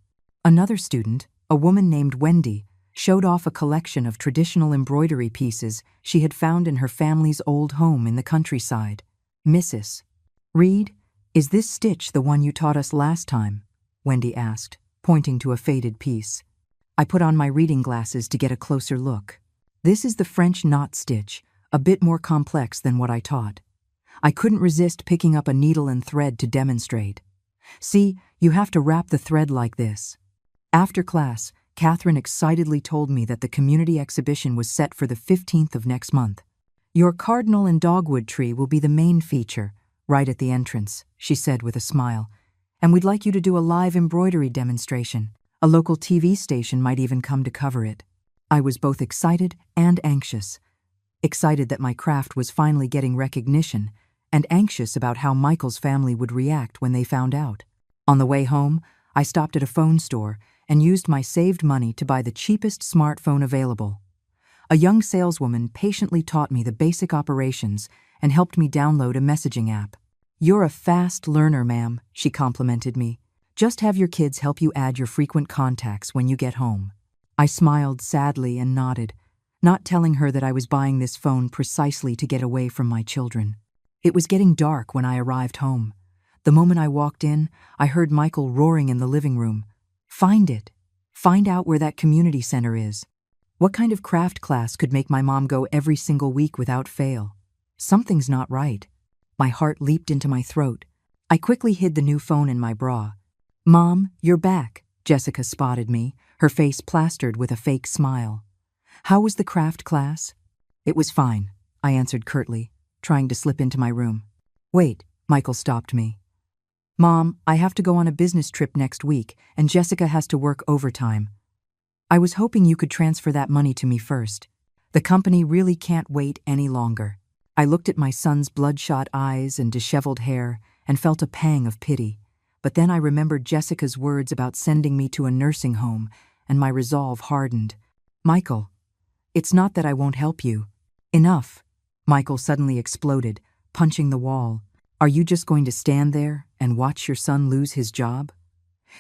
Another student, a woman named Wendy, showed off a collection of traditional embroidery pieces she had found in her family's old home in the countryside. Mrs. Reed, is this stitch the one you taught us last time? Wendy asked, pointing to a faded piece. I put on my reading glasses to get a closer look. This is the French knot stitch, a bit more complex than what I taught. I couldn't resist picking up a needle and thread to demonstrate. See, you have to wrap the thread like this. After class, Catherine excitedly told me that the community exhibition was set for the 15th of next month. Your cardinal and dogwood tree will be the main feature, right at the entrance, she said with a smile. And we'd like you to do a live embroidery demonstration. A local TV station might even come to cover it. I was both excited and anxious. Excited that my craft was finally getting recognition, and anxious about how Michael's family would react when they found out. On the way home, I stopped at a phone store and used my saved money to buy the cheapest smartphone available. A young saleswoman patiently taught me the basic operations and helped me download a messaging app. You're a fast learner, ma'am, she complimented me. Just have your kids help you add your frequent contacts when you get home. I smiled sadly and nodded, not telling her that I was buying this phone precisely to get away from my children. It was getting dark when I arrived home. The moment I walked in, I heard Michael roaring in the living room. Find it. Find out where that community center is. What kind of craft class could make my mom go every single week without fail? Something's not right. My heart leaped into my throat. I quickly hid the new phone in my bra. Mom, you're back, Jessica spotted me, her face plastered with a fake smile. How was the craft class? It was fine, I answered curtly, trying to slip into my room. Wait, Michael stopped me. Mom, I have to go on a business trip next week, and Jessica has to work overtime. I was hoping you could transfer that money to me first. The company really can't wait any longer. I looked at my son's bloodshot eyes and disheveled hair and felt a pang of pity. But then I remembered Jessica's words about sending me to a nursing home, and my resolve hardened. Michael, it's not that I won't help you. Enough. Michael suddenly exploded, punching the wall. Are you just going to stand there and watch your son lose his job?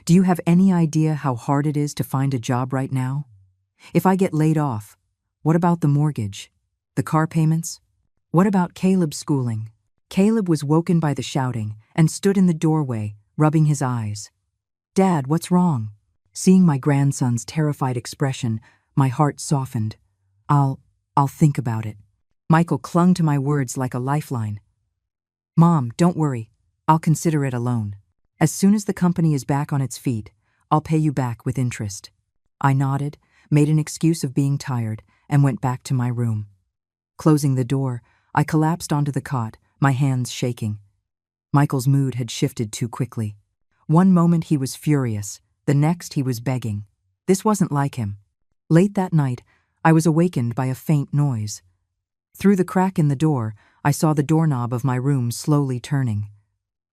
Do you have any idea how hard it is to find a job right now? If I get laid off, what about the mortgage? The car payments? What about Caleb's schooling? Caleb was woken by the shouting and stood in the doorway, rubbing his eyes. Dad, what's wrong? Seeing my grandson's terrified expression, my heart softened. I'll think about it. Michael clung to my words like a lifeline. Mom, don't worry. I'll consider it a loan. As soon as the company is back on its feet, I'll pay you back with interest. I nodded, made an excuse of being tired, and went back to my room. Closing the door, I collapsed onto the cot, my hands shaking. Michael's mood had shifted too quickly. One moment he was furious, the next he was begging. This wasn't like him. Late that night, I was awakened by a faint noise. Through the crack in the door, I saw the doorknob of my room slowly turning.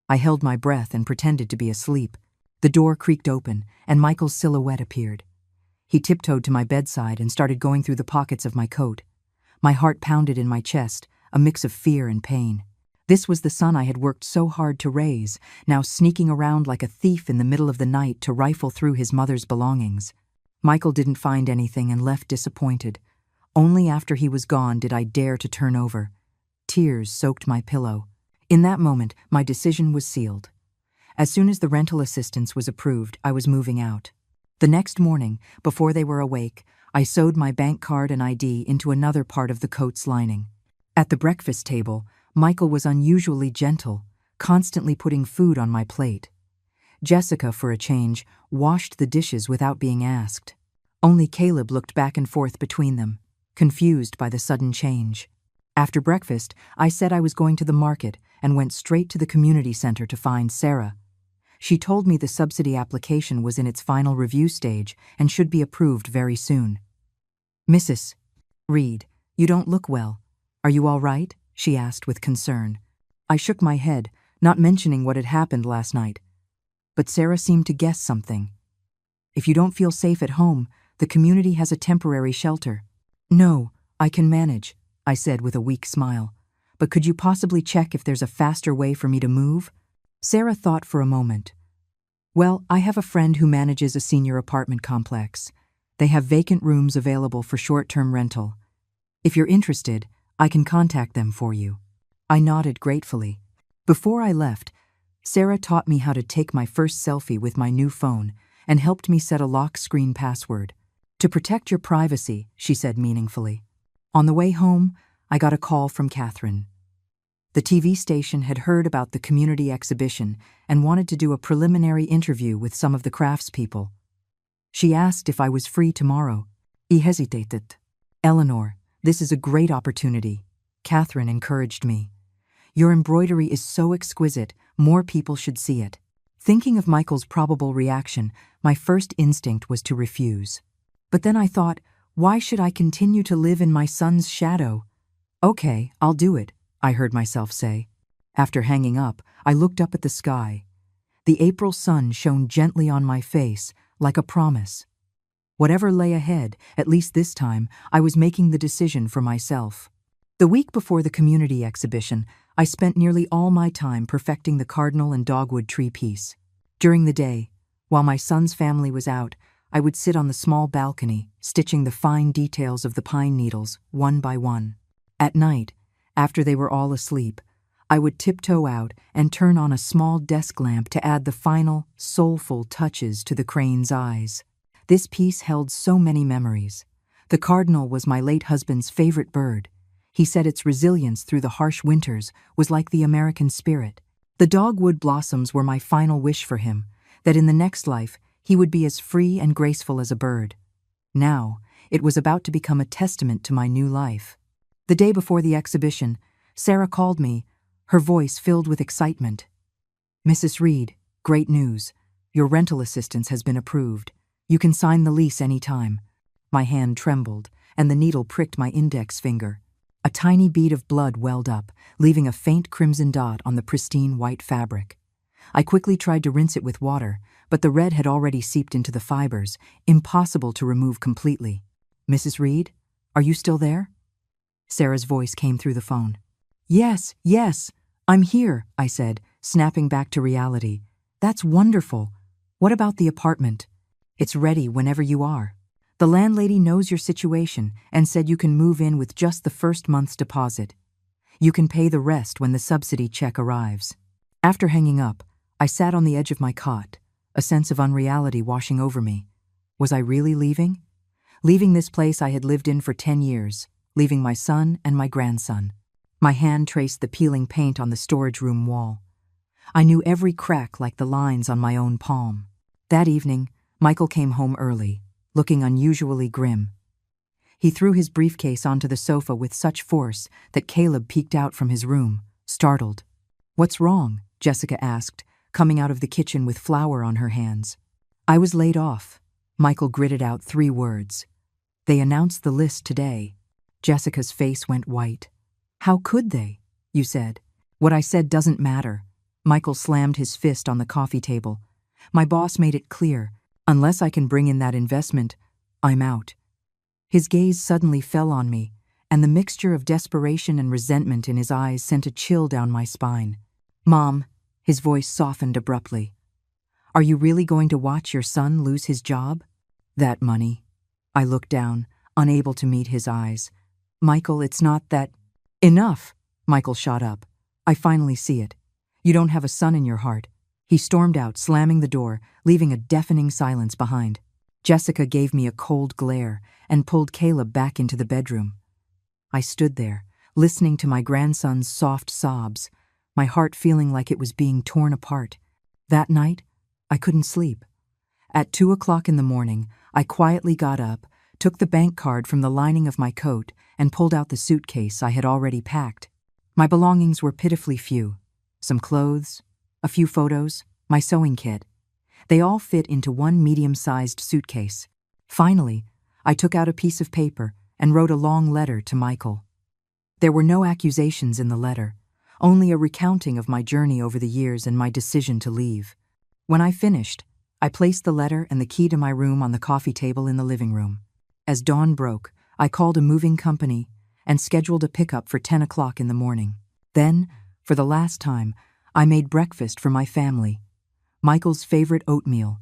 I held my breath and pretended to be asleep. The door creaked open, and Michael's silhouette appeared. He tiptoed to my bedside and started going through the pockets of my coat. My heart pounded in my chest, a mix of fear and pain. This was the son I had worked so hard to raise, now sneaking around like a thief in the middle of the night to rifle through his mother's belongings. Michael didn't find anything and left disappointed. Only after he was gone did I dare to turn over. Tears soaked my pillow. In that moment, my decision was sealed. As soon as the rental assistance was approved, I was moving out. The next morning, before they were awake, I sewed my bank card and ID into another part of the coat's lining. At the breakfast table, Michael was unusually gentle, constantly putting food on my plate. Jessica, for a change, washed the dishes without being asked. Only Caleb looked back and forth between them, confused by the sudden change. After breakfast, I said I was going to the market and went straight to the community center to find Sarah. She told me the subsidy application was in its final review stage and should be approved very soon. "Mrs. Reed, you don't look well. Are you all right?" she asked with concern. I shook my head, not mentioning what had happened last night. But Sarah seemed to guess something. "If you don't feel safe at home, the community has a temporary shelter." "No, I can manage," I said with a weak smile. "But could you possibly check if there's a faster way for me to move?" Sarah thought for a moment. "Well, I have a friend who manages a senior apartment complex. They have vacant rooms available for short-term rental. If you're interested, I can contact them for you." I nodded gratefully. Before I left, Sarah taught me how to take my first selfie with my new phone and helped me set a lock screen password. "To protect your privacy," she said meaningfully. On the way home, I got a call from Catherine. The TV station had heard about the community exhibition and wanted to do a preliminary interview with some of the craftspeople. She asked if I was free tomorrow. I hesitated. "Eleanor, this is a great opportunity," Catherine encouraged me. "Your embroidery is so exquisite, more people should see it." Thinking of Michael's probable reaction, my first instinct was to refuse. But then I thought, why should I continue to live in my son's shadow? "Okay, I'll do it," I heard myself say. After hanging up, I looked up at the sky. The April sun shone gently on my face, like a promise. Whatever lay ahead, at least this time, I was making the decision for myself. The week before the community exhibition, I spent nearly all my time perfecting the cardinal and dogwood tree piece. During the day, while my son's family was out, I would sit on the small balcony, stitching the fine details of the pine needles, one by one. At night, after they were all asleep, I would tiptoe out and turn on a small desk lamp to add the final, soulful touches to the crane's eyes. This piece held so many memories. The cardinal was my late husband's favorite bird. He said its resilience through the harsh winters was like the American spirit. The dogwood blossoms were my final wish for him, that in the next life he would be as free and graceful as a bird. Now, it was about to become a testament to my new life. The day before the exhibition, Sarah called me, her voice filled with excitement. "Mrs. Reed, great news. Your rental assistance has been approved. You can sign the lease any time." My hand trembled, and the needle pricked my index finger. A tiny bead of blood welled up, leaving a faint crimson dot on the pristine white fabric. I quickly tried to rinse it with water, but the red had already seeped into the fibers, impossible to remove completely. "Mrs. Reed, are you still there?" Sarah's voice came through the phone. Yes, I'm here," I said, snapping back to reality. "That's wonderful. What about the apartment?" "It's ready whenever you are. The landlady knows your situation and said you can move in with just the first month's deposit. You can pay the rest when the subsidy check arrives." After hanging up, I sat on the edge of my cot, a sense of unreality washing over me. Was I really leaving? Leaving this place I had lived in for 10 years, leaving my son and my grandson. My hand traced the peeling paint on the storage room wall. I knew every crack like the lines on my own palm. That evening, Michael came home early, looking unusually grim. He threw his briefcase onto the sofa with such force that Caleb peeked out from his room, startled. "What's wrong?" Jessica asked, coming out of the kitchen with flour on her hands. "I was laid off." Michael gritted out 3 words. "They announced the list today." Jessica's face went white. "How could they?" "You said." "What I said doesn't matter." Michael slammed his fist on the coffee table. "My boss made it clear. Unless I can bring in that investment, I'm out." His gaze suddenly fell on me, and the mixture of desperation and resentment in his eyes sent a chill down my spine. "Mom," his voice softened abruptly. "Are you really going to watch your son lose his job?" "That money." I looked down, unable to meet his eyes. "Michael, it's not that—" "Enough!" Michael shot up. "I finally see it. You don't have a son in your heart." He stormed out, slamming the door, leaving a deafening silence behind. Jessica gave me a cold glare and pulled Caleb back into the bedroom. I stood there, listening to my grandson's soft sobs, my heart feeling like it was being torn apart. That night, I couldn't sleep. At 2 o'clock in the morning, I quietly got up, took the bank card from the lining of my coat, and pulled out the suitcase I had already packed. My belongings were pitifully few. Some clothes, a few photos, my sewing kit. They all fit into one medium-sized suitcase. Finally, I took out a piece of paper and wrote a long letter to Michael. There were no accusations in the letter, only a recounting of my journey over the years and my decision to leave. When I finished, I placed the letter and the key to my room on the coffee table in the living room. As dawn broke, I called a moving company and scheduled a pickup for 10 o'clock in the morning. Then, for the last time, I made breakfast for my family. Michael's favorite oatmeal,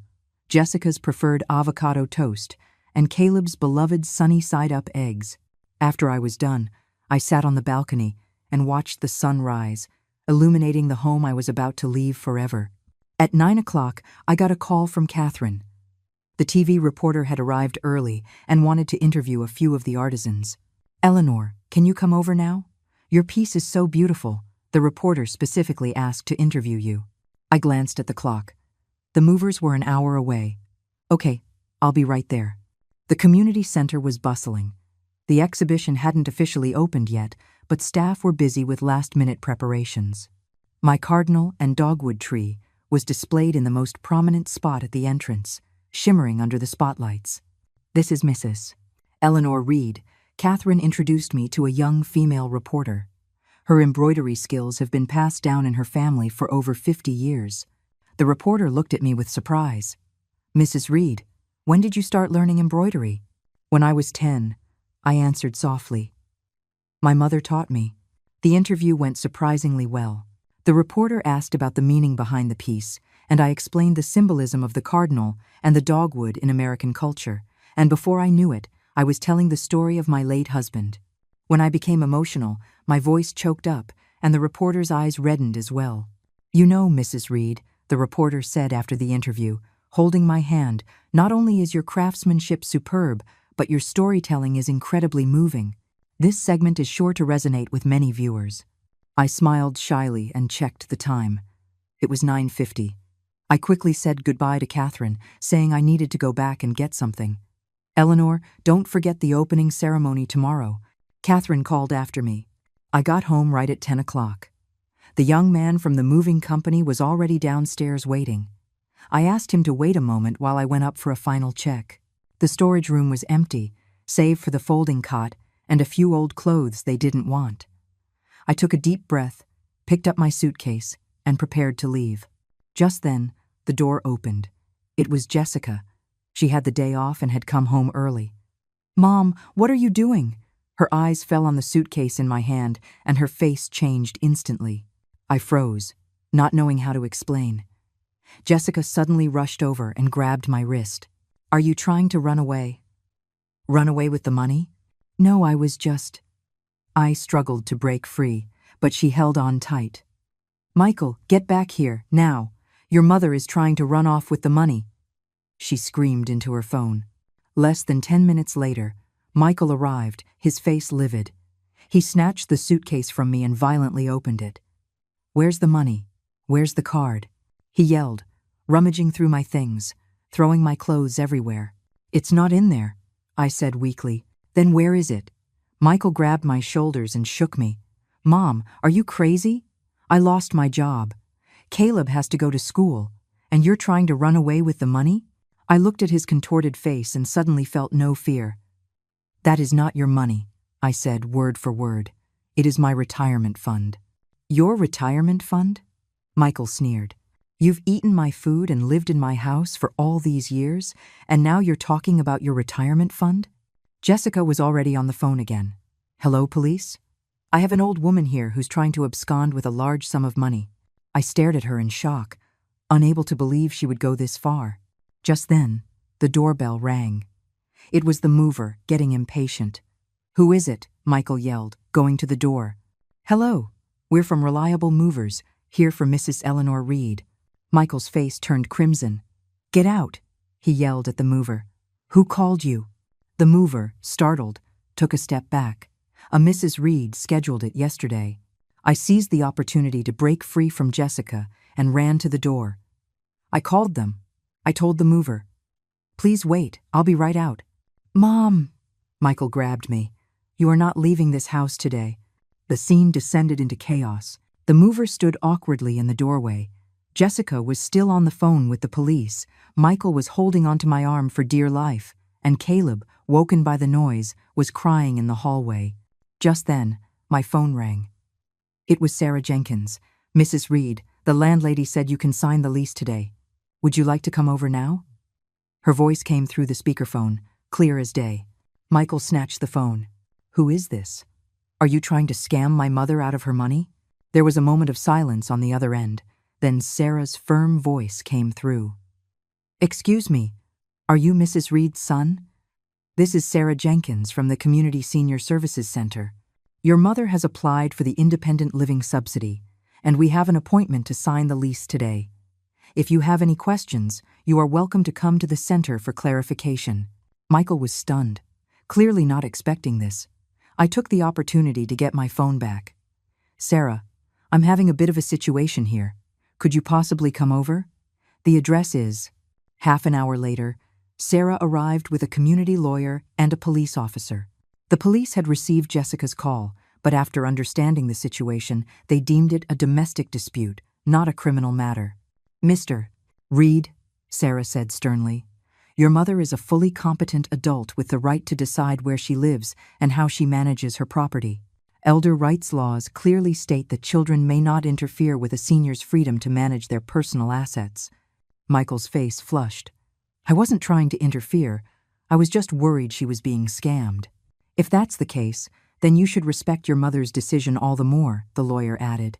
Jessica's preferred avocado toast, and Caleb's beloved sunny-side-up eggs. After I was done, I sat on the balcony and watched the sun rise, illuminating the home I was about to leave forever. At 9 o'clock, I got a call from Catherine. The TV reporter had arrived early and wanted to interview a few of the artisans. "Eleanor, can you come over now? Your piece is so beautiful," the reporter specifically asked to interview you. I glanced at the clock. The movers were an hour away. "Okay, I'll be right there." The community center was bustling. The exhibition hadn't officially opened yet, but staff were busy with last-minute preparations. My cardinal and dogwood tree was displayed in the most prominent spot at the entrance, shimmering under the spotlights. "This is Mrs. Eleanor Reed." Catherine introduced me to a young female reporter. Her embroidery skills have been passed down in her family for over 50 years. The reporter looked at me with surprise. "Mrs. Reed, when did you start learning embroidery?" "When I was 10, I answered softly. "My mother taught me." The interview went surprisingly well. The reporter asked about the meaning behind the piece, and I explained the symbolism of the cardinal and the dogwood in American culture, and before I knew it, I was telling the story of my late husband. When I became emotional, my voice choked up, and the reporter's eyes reddened as well. "You know, Mrs. Reed," the reporter said after the interview, holding my hand, "not only is your craftsmanship superb, but your storytelling is incredibly moving. This segment is sure to resonate with many viewers." I smiled shyly and checked the time. It was 9:50. I quickly said goodbye to Catherine, saying I needed to go back and get something. "Eleanor, don't forget the opening ceremony tomorrow," Catherine called after me. I got home right at 10 o'clock. The young man from the moving company was already downstairs waiting. I asked him to wait a moment while I went up for a final check. The storage room was empty, save for the folding cot and a few old clothes they didn't want. I took a deep breath, picked up my suitcase, and prepared to leave. Just then, the door opened. It was Jessica. She had the day off and had come home early. "Mom, what are you doing?" Her eyes fell on the suitcase in my hand, and her face changed instantly. I froze, not knowing how to explain. Jessica suddenly rushed over and grabbed my wrist. "Are you trying to run away?" "Run away with the money?" "No, I was just—" I struggled to break free, but she held on tight. "Michael, get back here, now. Your mother is trying to run off with the money," she screamed into her phone. Less than 10 minutes later, Michael arrived, his face livid. He snatched the suitcase from me and violently opened it. "Where's the money? Where's the card?" he yelled, rummaging through my things, throwing my clothes everywhere. "It's not in there," I said weakly. "Then where is it?" Michael grabbed my shoulders and shook me. "Mom, are you crazy? I lost my job. Caleb has to go to school, and you're trying to run away with the money?" I looked at his contorted face and suddenly felt no fear. "That is not your money," I said word for word. "It is my retirement fund." "Your retirement fund?" Michael sneered. "You've eaten my food and lived in my house for all these years, and now you're talking about your retirement fund?" Jessica was already on the phone again. Hello, police? I have an old woman here who's trying to abscond with a large sum of money. I stared at her in shock, unable to believe she would go this far. Just then, the doorbell rang. It was the mover, getting impatient. "Who is it?" Michael yelled, going to the door. "Hello, we're from Reliable Movers, here for Mrs. Eleanor Reed." Michael's face turned crimson. "Get out," he yelled at the mover. "Who called you?" The mover, startled, took a step back. "A Mrs. Reed scheduled it yesterday." I seized the opportunity to break free from Jessica and ran to the door. "I called them. I told the mover. Please wait, I'll be right out." "Mom!" Michael grabbed me. "You are not leaving this house today." The scene descended into chaos. The mover stood awkwardly in the doorway. Jessica was still on the phone with the police. Michael was holding onto my arm for dear life, and Caleb, woken by the noise, was crying in the hallway. Just then, my phone rang. It was Sarah Jenkins. "Mrs. Reed, the landlady said you can sign the lease today. Would you like to come over now?" Her voice came through the speakerphone, clear as day. Michael snatched the phone. "Who is this? Are you trying to scam my mother out of her money?" There was a moment of silence on the other end. Then Sarah's firm voice came through. "Excuse me, are you Mrs. Reed's son? This is Sarah Jenkins from the Community Senior Services Center. Your mother has applied for the Independent Living Subsidy, and we have an appointment to sign the lease today. If you have any questions, you are welcome to come to the center for clarification." Michael was stunned, clearly not expecting this. I took the opportunity to get my phone back. "Sarah, I'm having a bit of a situation here. Could you possibly come over? The address is..." Half an hour later, Sarah arrived with a community lawyer and a police officer. The police had received Jessica's call, but after understanding the situation, they deemed it a domestic dispute, not a criminal matter. "Mr. Reed," Sarah said sternly, "your mother is a fully competent adult with the right to decide where she lives and how she manages her property. Elder rights laws clearly state that children may not interfere with a senior's freedom to manage their personal assets." Michael's face flushed. "I wasn't trying to interfere. I was just worried she was being scammed." "If that's the case, then you should respect your mother's decision all the more," the lawyer added.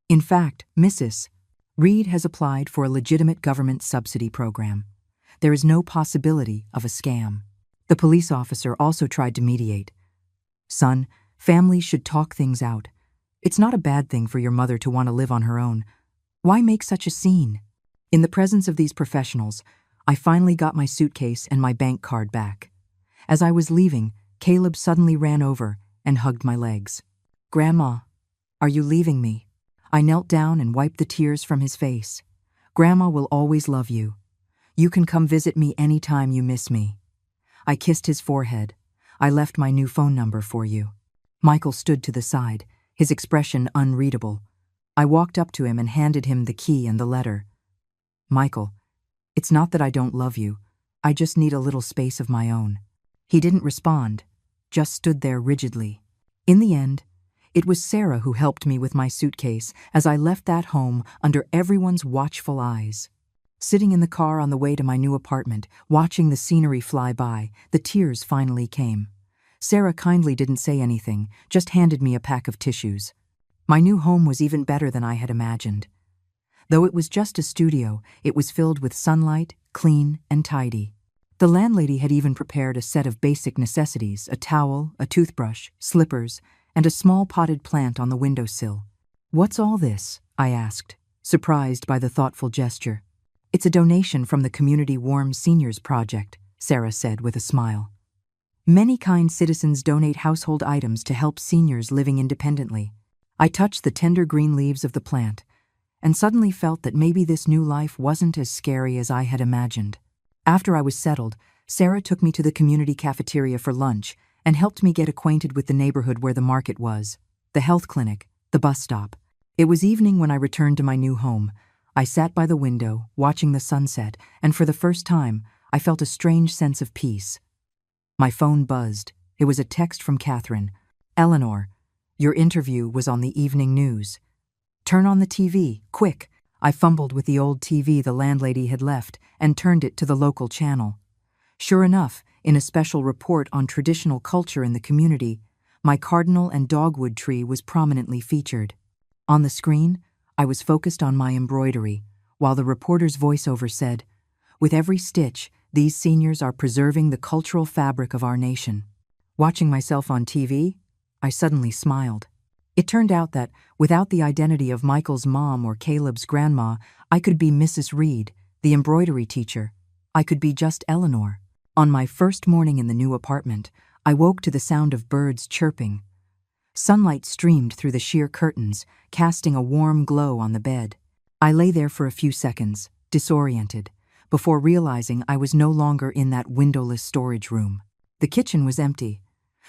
"In fact, Mrs. Reed has applied for a legitimate government subsidy program. There is no possibility of a scam." The police officer also tried to mediate. "Son, families should talk things out. It's not a bad thing for your mother to want to live on her own. Why make such a scene?" In the presence of these professionals, I finally got my suitcase and my bank card back. As I was leaving, Caleb suddenly ran over and hugged my legs. "Grandma, are you leaving me?" I knelt down and wiped the tears from his face. "Grandma will always love you. You can come visit me anytime you miss me." I kissed his forehead. "I left my new phone number for you." Michael stood to the side, his expression unreadable. I walked up to him and handed him the key and the letter. "Michael, it's not that I don't love you. I just need a little space of my own." He didn't respond, just stood there rigidly. In the end, it was Sarah who helped me with my suitcase as I left that home under everyone's watchful eyes. Sitting in the car on the way to my new apartment, watching the scenery fly by, the tears finally came. Sarah kindly didn't say anything, just handed me a pack of tissues. My new home was even better than I had imagined. Though it was just a studio, it was filled with sunlight, clean and tidy. The landlady had even prepared a set of basic necessities: a towel, a toothbrush, slippers, and a small potted plant on the windowsill. "What's all this?" I asked, surprised by the thoughtful gesture. "It's a donation from the Community Warm Seniors Project," Sarah said with a smile. "Many kind citizens donate household items to help seniors living independently." I touched the tender green leaves of the plant, and suddenly felt that maybe this new life wasn't as scary as I had imagined. After I was settled, Sarah took me to the community cafeteria for lunch and helped me get acquainted with the neighborhood where the market was, the health clinic, the bus stop. It was evening when I returned to my new home. I sat by the window, watching the sunset, and for the first time, I felt a strange sense of peace. My phone buzzed. It was a text from Catherine. "Eleanor, your interview was on the evening news. Turn on the TV, quick." I fumbled with the old TV the landlady had left and turned it to the local channel. Sure enough, in a special report on traditional culture in the community, My cardinal and dogwood tree was prominently featured. On the screen, I was focused on my embroidery, while the reporter's voiceover said, "With every stitch, these seniors are preserving the cultural fabric of our nation." Watching myself on TV, I suddenly smiled. It turned out that, without the identity of Michael's mom or Caleb's grandma, I could be Mrs. Reed, the embroidery teacher. I could be just Eleanor. On my first morning in the new apartment, I woke to the sound of birds chirping. Sunlight streamed through the sheer curtains, casting a warm glow on the bed. I lay there for a few seconds, disoriented, before realizing I was no longer in that windowless storage room. The kitchen was empty,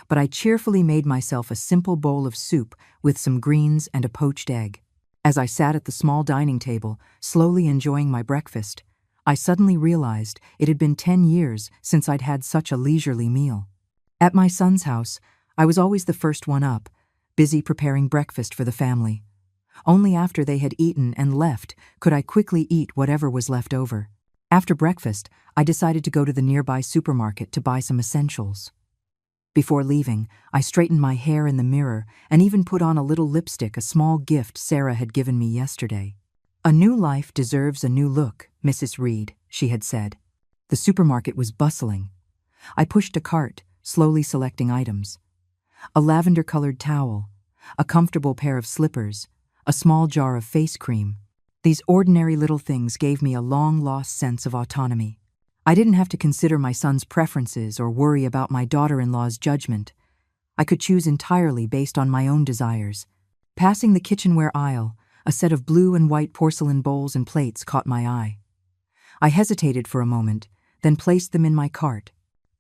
but I cheerfully made myself a simple bowl of soup with some greens and a poached egg. As I sat at the small dining table, slowly enjoying my breakfast, I suddenly realized it had been 10 years since I'd had such a leisurely meal. At my son's house, I was always the first one up, busy preparing breakfast for the family. Only after they had eaten and left could I quickly eat whatever was left over. After breakfast, I decided to go to the nearby supermarket to buy some essentials. Before leaving, I straightened my hair in the mirror and even put on a little lipstick, a small gift Sarah had given me yesterday. "A new life deserves a new look, Mrs. Reed," she had said. The supermarket was bustling. I pushed a cart, slowly selecting items. A lavender-colored towel, a comfortable pair of slippers, a small jar of face cream. These ordinary little things gave me a long-lost sense of autonomy. I didn't have to consider my son's preferences or worry about my daughter-in-law's judgment. I could choose entirely based on my own desires. Passing the kitchenware aisle, a set of blue and white porcelain bowls and plates caught my eye. I hesitated for a moment, then placed them in my cart.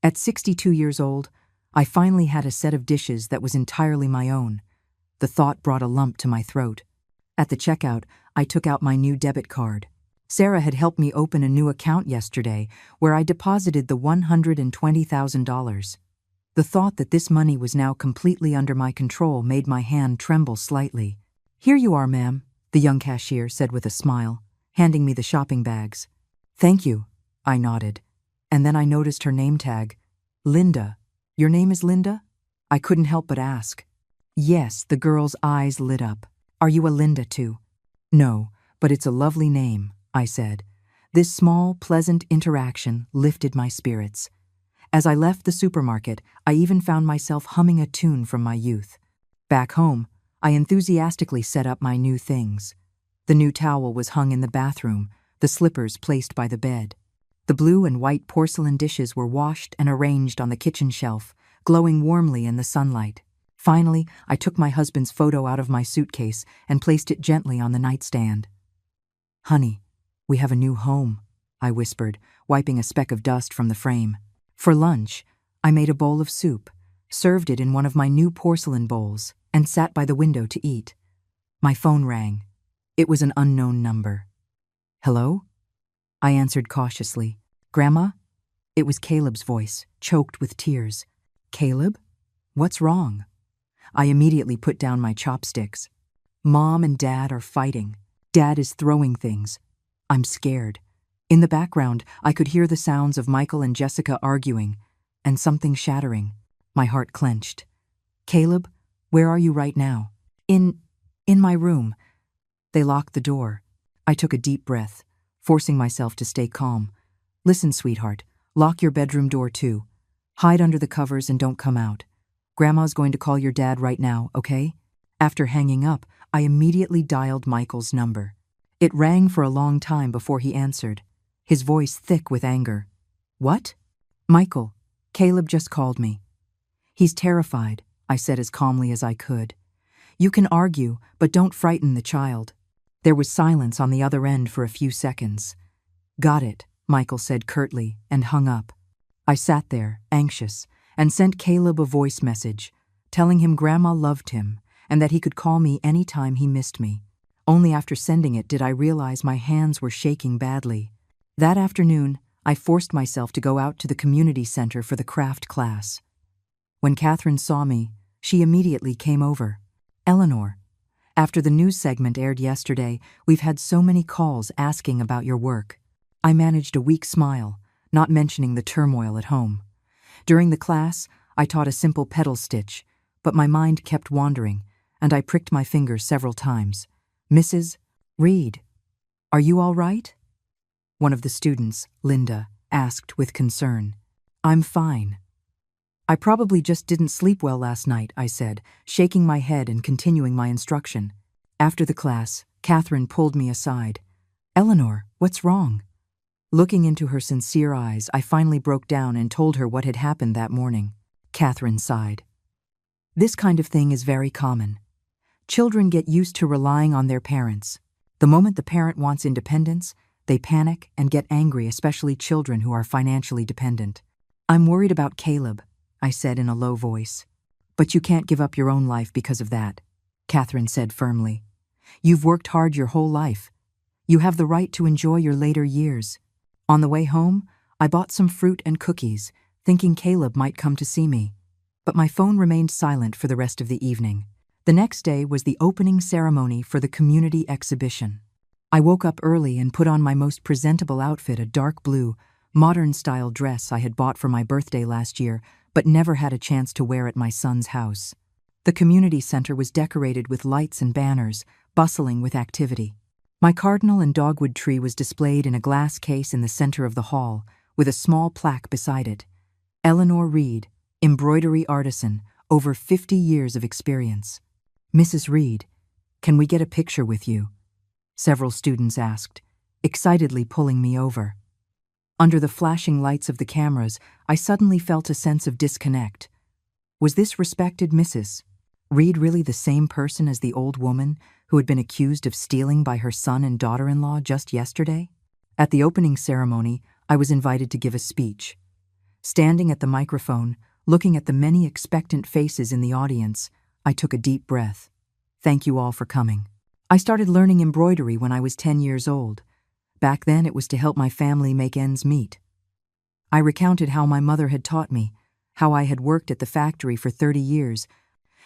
At 62 years old, I finally had a set of dishes that was entirely my own. The thought brought a lump to my throat. At the checkout, I took out my new debit card. Sarah had helped me open a new account yesterday where I deposited the $120,000. The thought that this money was now completely under my control made my hand tremble slightly. "Here you are, ma'am," the young cashier said with a smile, handing me the shopping bags. "Thank you," I nodded. And then I noticed her name tag. "Linda. Your name is Linda?" I couldn't help but ask. Yes, the girl's eyes lit up. "Are you a Linda too?" "No, but it's a lovely name," I said. This small, pleasant interaction lifted my spirits. As I left the supermarket, I even found myself humming a tune from my youth. Back home, I enthusiastically set up my new things. The new towel was hung in the bathroom, the slippers placed by the bed. The blue and white porcelain dishes were washed and arranged on the kitchen shelf, glowing warmly in the sunlight. Finally, I took my husband's photo out of my suitcase and placed it gently on the nightstand. "Honey, we have a new home," I whispered, wiping a speck of dust from the frame. For lunch, I made a bowl of soup, served it in one of my new porcelain bowls, and sat by the window to eat. My phone rang. It was an unknown number. "Hello?" I answered cautiously. "Grandma?" It was Caleb's voice, choked with tears. "Caleb? What's wrong?" I immediately put down my chopsticks. "Mom and Dad are fighting. Dad is throwing things. I'm scared." In the background, I could hear the sounds of Michael and Jessica arguing, and something shattering. My heart clenched. "Caleb, where are you right now?" In my room." They locked the door. I took a deep breath, forcing myself to stay calm. "Listen, sweetheart, lock your bedroom door too. Hide under the covers and don't come out. Grandma's going to call your dad right now, okay?" After hanging up, I immediately dialed Michael's number. It rang for a long time before he answered, his voice thick with anger. "What?" "Michael, Caleb just called me." "He's terrified," I said as calmly as I could. "You can argue, but don't frighten the child." There was silence on the other end for a few seconds. "Got it," Michael said curtly, and hung up. I sat there, anxious, and sent Caleb a voice message, telling him Grandma loved him and that he could call me any time he missed me. Only after sending it did I realize my hands were shaking badly. That afternoon, I forced myself to go out to the community center for the craft class. When Catherine saw me, she immediately came over. "Eleanor, after the news segment aired yesterday, we've had so many calls asking about your work." I managed a weak smile, not mentioning the turmoil at home. During the class, I taught a simple pedal stitch, but my mind kept wandering, and I pricked my finger several times. "Mrs. Reed, are you all right?" One of the students, Linda, asked with concern. "I'm fine." "I probably just didn't sleep well last night," I said, shaking my head and continuing my instruction. After the class, Catherine pulled me aside. "Eleanor, what's wrong?" Looking into her sincere eyes, I finally broke down and told her what had happened that morning. Catherine sighed. "This kind of thing is very common. Children get used to relying on their parents. The moment the parent wants independence, they panic and get angry, especially children who are financially dependent. I'm worried about Caleb," I said in a low voice. "But you can't give up your own life because of that," Catherine said firmly. "You've worked hard your whole life. You have the right to enjoy your later years." On the way home, I bought some fruit and cookies, thinking Caleb might come to see me. But my phone remained silent for the rest of the evening. The next day was the opening ceremony for the community exhibition. I woke up early and put on my most presentable outfit, a dark blue, modern-style dress I had bought for my birthday last year, but never had a chance to wear at my son's house. The community center was decorated with lights and banners, bustling with activity. My cardinal and dogwood tree was displayed in a glass case in the center of the hall, with a small plaque beside it. Eleanor Reed, embroidery artisan, over 50 years of experience. "Mrs. Reed, can we get a picture with you?" Several students asked, excitedly pulling me over. Under the flashing lights of the cameras, I suddenly felt a sense of disconnect. Was this respected Mrs. Reed really the same person as the old woman who had been accused of stealing by her son and daughter-in-law just yesterday? At the opening ceremony, I was invited to give a speech. Standing at the microphone, looking at the many expectant faces in the audience, I took a deep breath. "Thank you all for coming. I started learning embroidery when I was 10 years old. Back then, it was to help my family make ends meet. I recounted how my mother had taught me, how I had worked at the factory for 30 years,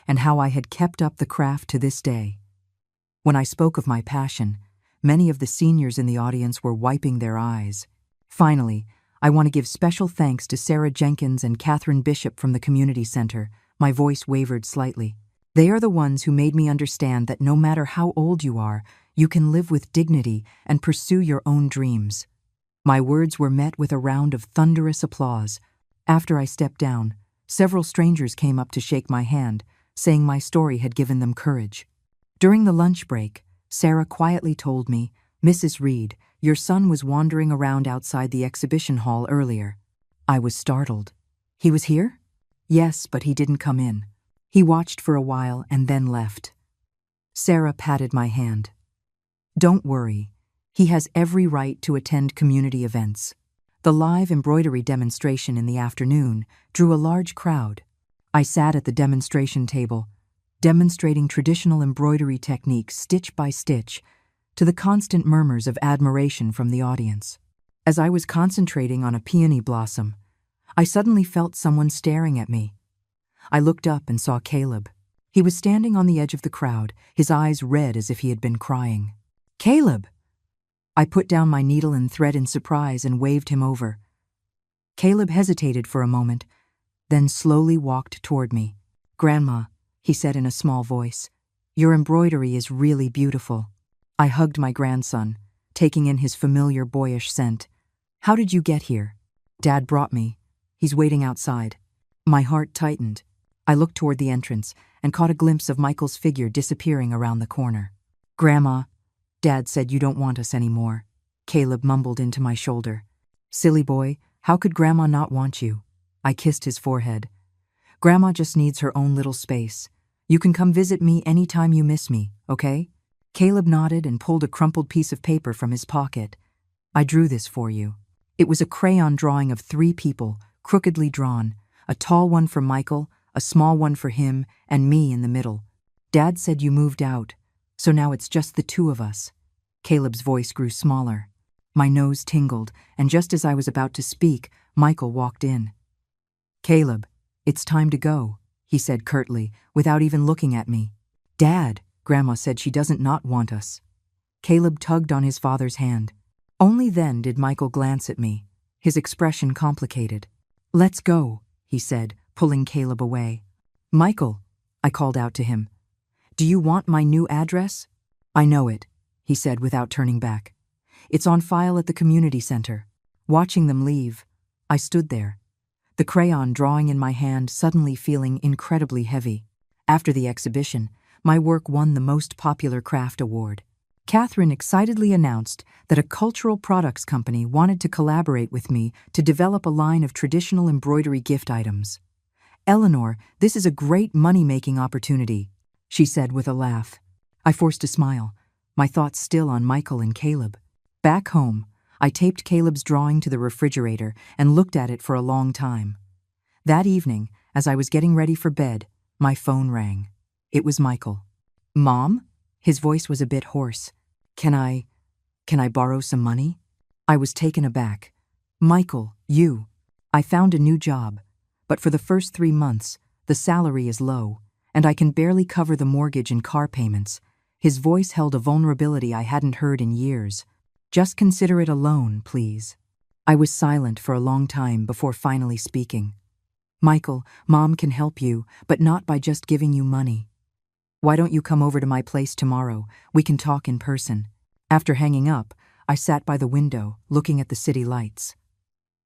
and how I had kept up the craft to this day. When I spoke of my passion, many of the seniors in the audience were wiping their eyes. Finally, I want to give special thanks to Sarah Jenkins and Catherine Bishop from the community center. My voice wavered slightly. They are the ones who made me understand that no matter how old you are, you can live with dignity and pursue your own dreams. My words were met with a round of thunderous applause. After I stepped down, several strangers came up to shake my hand, saying my story had given them courage. During the lunch break, Sarah quietly told me, "Mrs. Reed, your son was wandering around outside the exhibition hall earlier." I was startled. "He was here?" "Yes, but he didn't come in. He watched for a while and then left." Sarah patted my hand. "Don't worry. He has every right to attend community events." The live embroidery demonstration in the afternoon drew a large crowd. I sat at the demonstration table, demonstrating traditional embroidery techniques stitch by stitch, to the constant murmurs of admiration from the audience. As I was concentrating on a peony blossom, I suddenly felt someone staring at me. I looked up and saw Caleb. He was standing on the edge of the crowd, his eyes red as if he had been crying. "Caleb!" I put down my needle and thread in surprise and waved him over. Caleb hesitated for a moment, then slowly walked toward me. "Grandma," he said in a small voice, "your embroidery is really beautiful." I hugged my grandson, taking in his familiar boyish scent. "How did you get here?" "Dad brought me. He's waiting outside." My heart tightened. I looked toward the entrance and caught a glimpse of Michael's figure disappearing around the corner. "Grandma, Dad said you don't want us anymore," Caleb mumbled into my shoulder. "Silly boy, how could Grandma not want you?" I kissed his forehead. "Grandma just needs her own little space. You can come visit me anytime you miss me, okay?" Caleb nodded and pulled a crumpled piece of paper from his pocket. "I drew this for you." It was a crayon drawing of 3 people, crookedly drawn, a tall one for Michael, a small one for him, and me in the middle. "Dad said you moved out, so now it's just the 2 of us." Caleb's voice grew smaller. My nose tingled, and just as I was about to speak, Michael walked in. "Caleb, it's time to go," he said curtly, without even looking at me. "Dad," Grandma said she doesn't not want us. Caleb tugged on his father's hand. Only then did Michael glance at me, his expression complicated. "Let's go," he said, pulling Caleb away. "Michael, I called out to him. "Do you want my new address?" "I know it," he said without turning back. "It's on file at the community center." Watching them leave, I stood there, the crayon drawing in my hand suddenly feeling incredibly heavy. After the exhibition, my work won the Most Popular Craft Award. Catherine excitedly announced that a cultural products company wanted to collaborate with me to develop a line of traditional embroidery gift items. "Eleanor, this is a great money-making opportunity," she said with a laugh. I forced a smile, my thoughts still on Michael and Caleb. Back home, I taped Caleb's drawing to the refrigerator and looked at it for a long time. That evening, as I was getting ready for bed, my phone rang. It was Michael. "Mom?" His voice was a bit hoarse. Can I borrow some money?" I was taken aback. "Michael, you. I found a new job, but for the first 3 months, the salary is low, and I can barely cover the mortgage and car payments." His voice held a vulnerability I hadn't heard in years. "Just consider it a loan, please." I was silent for a long time before finally speaking. "Michael, Mom can help you, but not by just giving you money. Why don't you come over to my place tomorrow? We can talk in person." After hanging up, I sat by the window, looking at the city lights.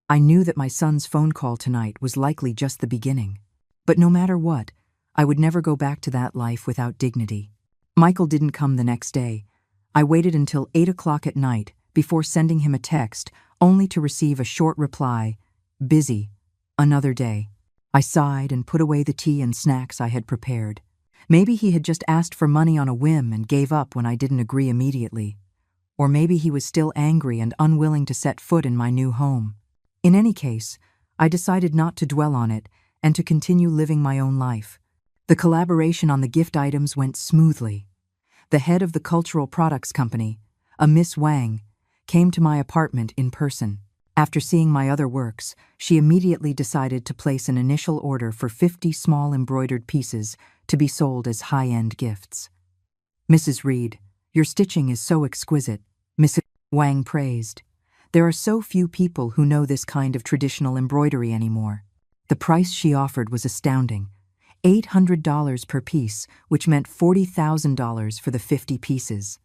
I knew that my son's phone call tonight was likely just the beginning. But no matter what, I would never go back to that life without dignity. Michael didn't come the next day. I waited until 8 o'clock at night before sending him a text, only to receive a short reply, "Busy. Another day." I sighed and put away the tea and snacks I had prepared. Maybe he had just asked for money on a whim and gave up when I didn't agree immediately. Or maybe he was still angry and unwilling to set foot in my new home. In any case, I decided not to dwell on it and to continue living my own life. The collaboration on the gift items went smoothly. The head of the cultural products company, a Miss Wang, came to my apartment in person. After seeing my other works, she immediately decided to place an initial order for 50 small embroidered pieces to be sold as high-end gifts. "Mrs. Reed, your stitching is so exquisite," Mrs. Wang praised. "There are so few people who know this kind of traditional embroidery anymore." The price she offered was astounding. $800 per piece, which meant $40,000 for the 50 pieces.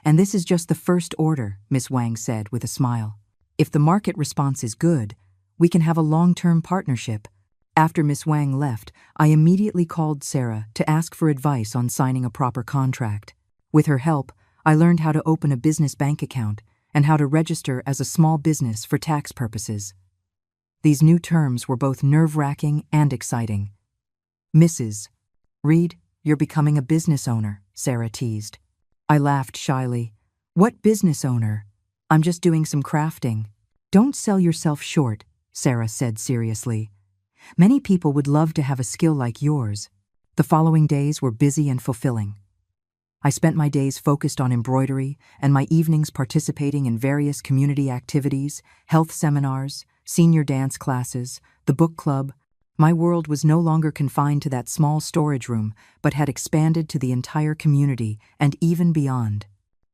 "And this is just the first order," Miss Wang said with a smile. "If the market response is good, we can have a long-term partnership." After Miss Wang left, I immediately called Sarah to ask for advice on signing a proper contract. With her help, I learned how to open a business bank account and how to register as a small business for tax purposes. These new terms were both nerve-wracking and exciting. "Mrs. Reed, you're becoming a business owner," Sarah teased. I laughed shyly. "What business owner? I'm just doing some crafting." "Don't sell yourself short," Sarah said seriously. "Many people would love to have a skill like yours." The following days were busy and fulfilling. I spent my days focused on embroidery and my evenings participating in various community activities, health seminars, senior dance classes, the book club. My world was no longer confined to that small storage room, but had expanded to the entire community and even beyond.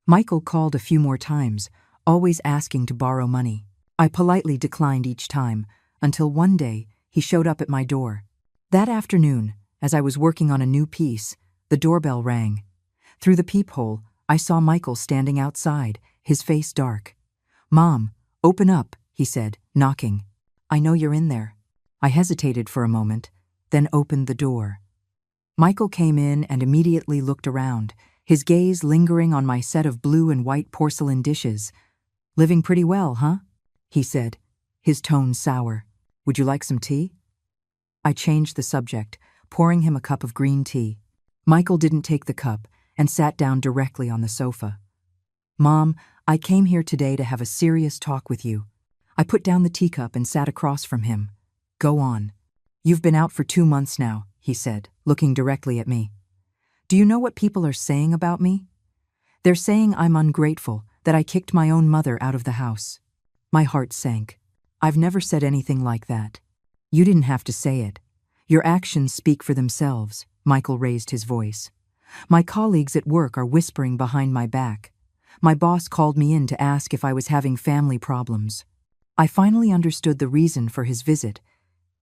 Michael called a few more times, always asking to borrow money. I politely declined each time, until one day he showed up at my door. That afternoon, as I was working on a new piece, the doorbell rang. Through the peephole, I saw Michael standing outside, his face dark. "Mom, open up," he said, knocking. "I know you're in there." I hesitated for a moment, then opened the door. Michael came in and immediately looked around, his gaze lingering on my set of blue and white porcelain dishes. "Living pretty well, huh?" he said, his tone sour. "Would you like some tea?" I changed the subject, pouring him a cup of green tea. Michael didn't take the cup and sat down directly on the sofa. "Mom, I came here today to have a serious talk with you." I put down the teacup and sat across from him. "Go on." "You've been out for 2 months now," he said, looking directly at me. "Do you know what people are saying about me? They're saying I'm ungrateful, that I kicked my own mother out of the house." My heart sank. "I've never said anything like that." "You didn't have to say it. Your actions speak for themselves," Michael raised his voice. "My colleagues at work are whispering behind my back. My boss called me in to ask if I was having family problems." I finally understood the reason for his visit.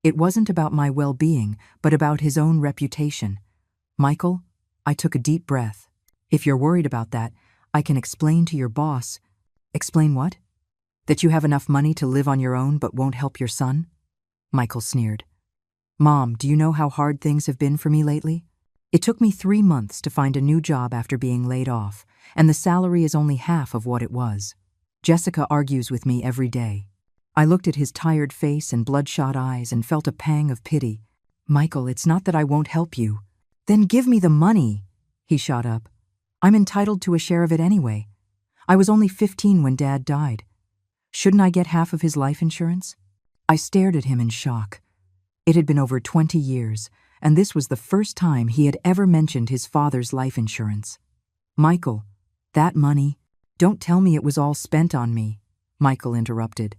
It wasn't about my well-being, but about his own reputation. Michael, I took a deep breath. If you're worried about that, I can explain to your boss. Explain what? That you have enough money to live on your own but won't help your son? Michael sneered. Mom, do you know how hard things have been for me lately? It took me 3 months to find a new job after being laid off, and the salary is only half of what it was. Jessica argues with me every day. I looked at his tired face and bloodshot eyes and felt a pang of pity. Michael, it's not that I won't help you. Then give me the money, he shot up. I'm entitled to a share of it anyway. I was only 15 when Dad died. Shouldn't I get half of his life insurance? I stared at him in shock. It had been over 20 years, and this was the first time he had ever mentioned his father's life insurance. Michael, that money, don't tell me it was all spent on me, Michael interrupted.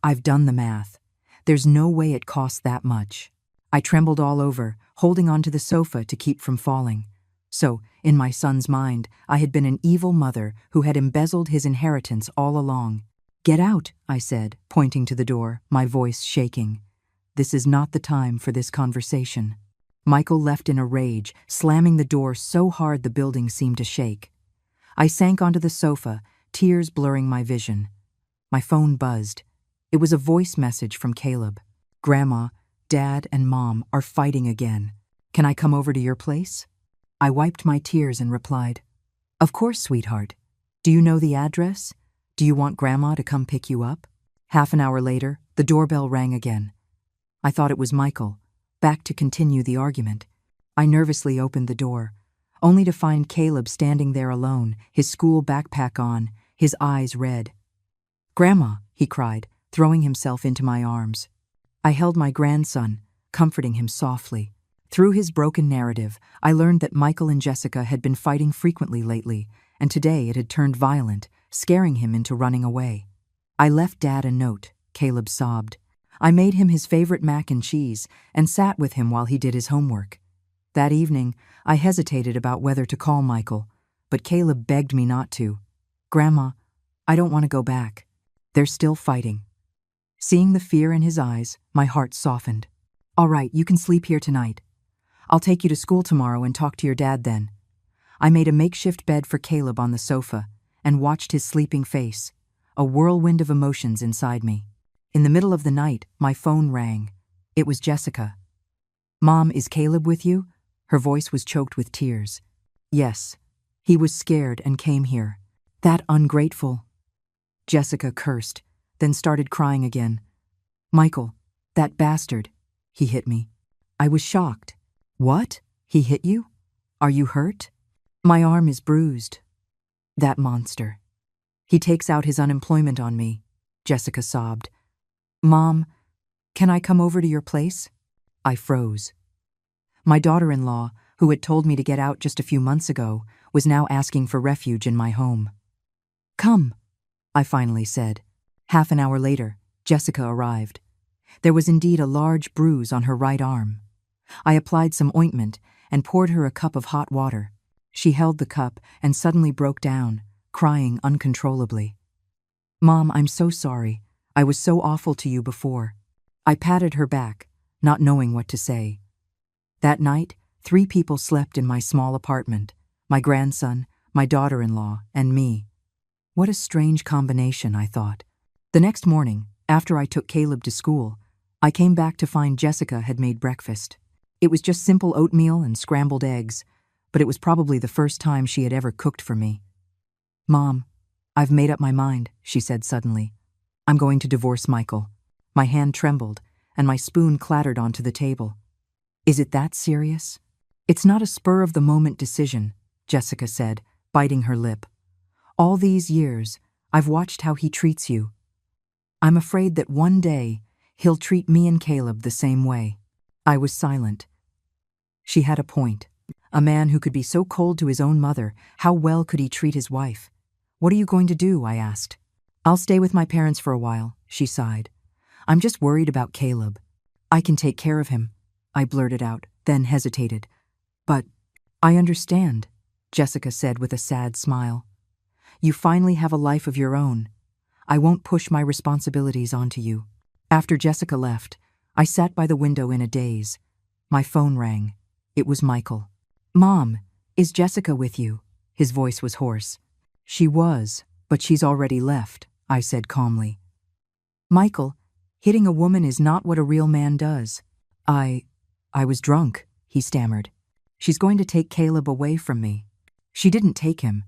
I've done the math. There's no way it cost that much. I trembled all over, holding onto the sofa to keep from falling. So, in my son's mind, I had been an evil mother who had embezzled his inheritance all along. Get out, I said, pointing to the door, my voice shaking. This is not the time for this conversation. Michael left in a rage, slamming the door so hard the building seemed to shake. I sank onto the sofa, tears blurring my vision. My phone buzzed. It was a voice message from Caleb. Grandma, Dad, and Mom are fighting again. Can I come over to your place? I wiped my tears and replied, Of course, sweetheart. Do you know the address? Do you want Grandma to come pick you up? Half an hour later, the doorbell rang again. I thought it was Michael, back to continue the argument. I nervously opened the door, only to find Caleb standing there alone, his school backpack on, his eyes red. Grandma, he cried, throwing himself into my arms. I held my grandson, comforting him softly. Through his broken narrative, I learned that Michael and Jessica had been fighting frequently lately, and today it had turned violent, scaring him into running away. I left Dad a note, Caleb sobbed. I made him his favorite mac and cheese and sat with him while he did his homework. That evening, I hesitated about whether to call Michael, but Caleb begged me not to. Grandma, I don't want to go back. They're still fighting. Seeing the fear in his eyes, my heart softened. All right, you can sleep here tonight. I'll take you to school tomorrow and talk to your dad then. I made a makeshift bed for Caleb on the sofa and watched his sleeping face, a whirlwind of emotions inside me. In the middle of the night, my phone rang. It was Jessica. Mom, is Caleb with you? Her voice was choked with tears. Yes. He was scared and came here. That ungrateful. Jessica cursed, then started crying again. Michael, that bastard. He hit me. I was shocked. What? He hit you? Are you hurt? My arm is bruised. That monster. He takes out his unemployment on me, Jessica sobbed. Mom, can I come over to your place? I froze. My daughter-in-law, who had told me to get out just a few months ago, was now asking for refuge in my home. Come, I finally said. Half an hour later, Jessica arrived. There was indeed a large bruise on her right arm. I applied some ointment and poured her a cup of hot water. She held the cup and suddenly broke down, crying uncontrollably. Mom, I'm so sorry. I was so awful to you before. I patted her back, not knowing what to say. That night, 3 people slept in my small apartment, my grandson, my daughter-in-law, and me. What a strange combination, I thought. The next morning, after I took Caleb to school, I came back to find Jessica had made breakfast. It was just simple oatmeal and scrambled eggs, but it was probably the first time she had ever cooked for me. Mom, I've made up my mind, she said suddenly. I'm going to divorce Michael. My hand trembled, and my spoon clattered onto the table. Is it that serious? It's not a spur-of-the-moment decision, Jessica said, biting her lip. All these years, I've watched how he treats you. I'm afraid that one day, he'll treat me and Caleb the same way. I was silent. She had a point. A man who could be so cold to his own mother, how well could he treat his wife? What are you going to do? I asked. I'll stay with my parents for a while, she sighed. I'm just worried about Caleb. I can take care of him, I blurted out, then hesitated. But I understand, Jessica said with a sad smile. You finally have a life of your own. I won't push my responsibilities onto you. After Jessica left, I sat by the window in a daze. My phone rang. It was Michael. "Mom, is Jessica with you?" His voice was hoarse. "She was, but she's already left," I said calmly. "Michael, hitting a woman is not what a real man does." I was drunk," he stammered. "She's going to take Caleb away from me." "She didn't take him.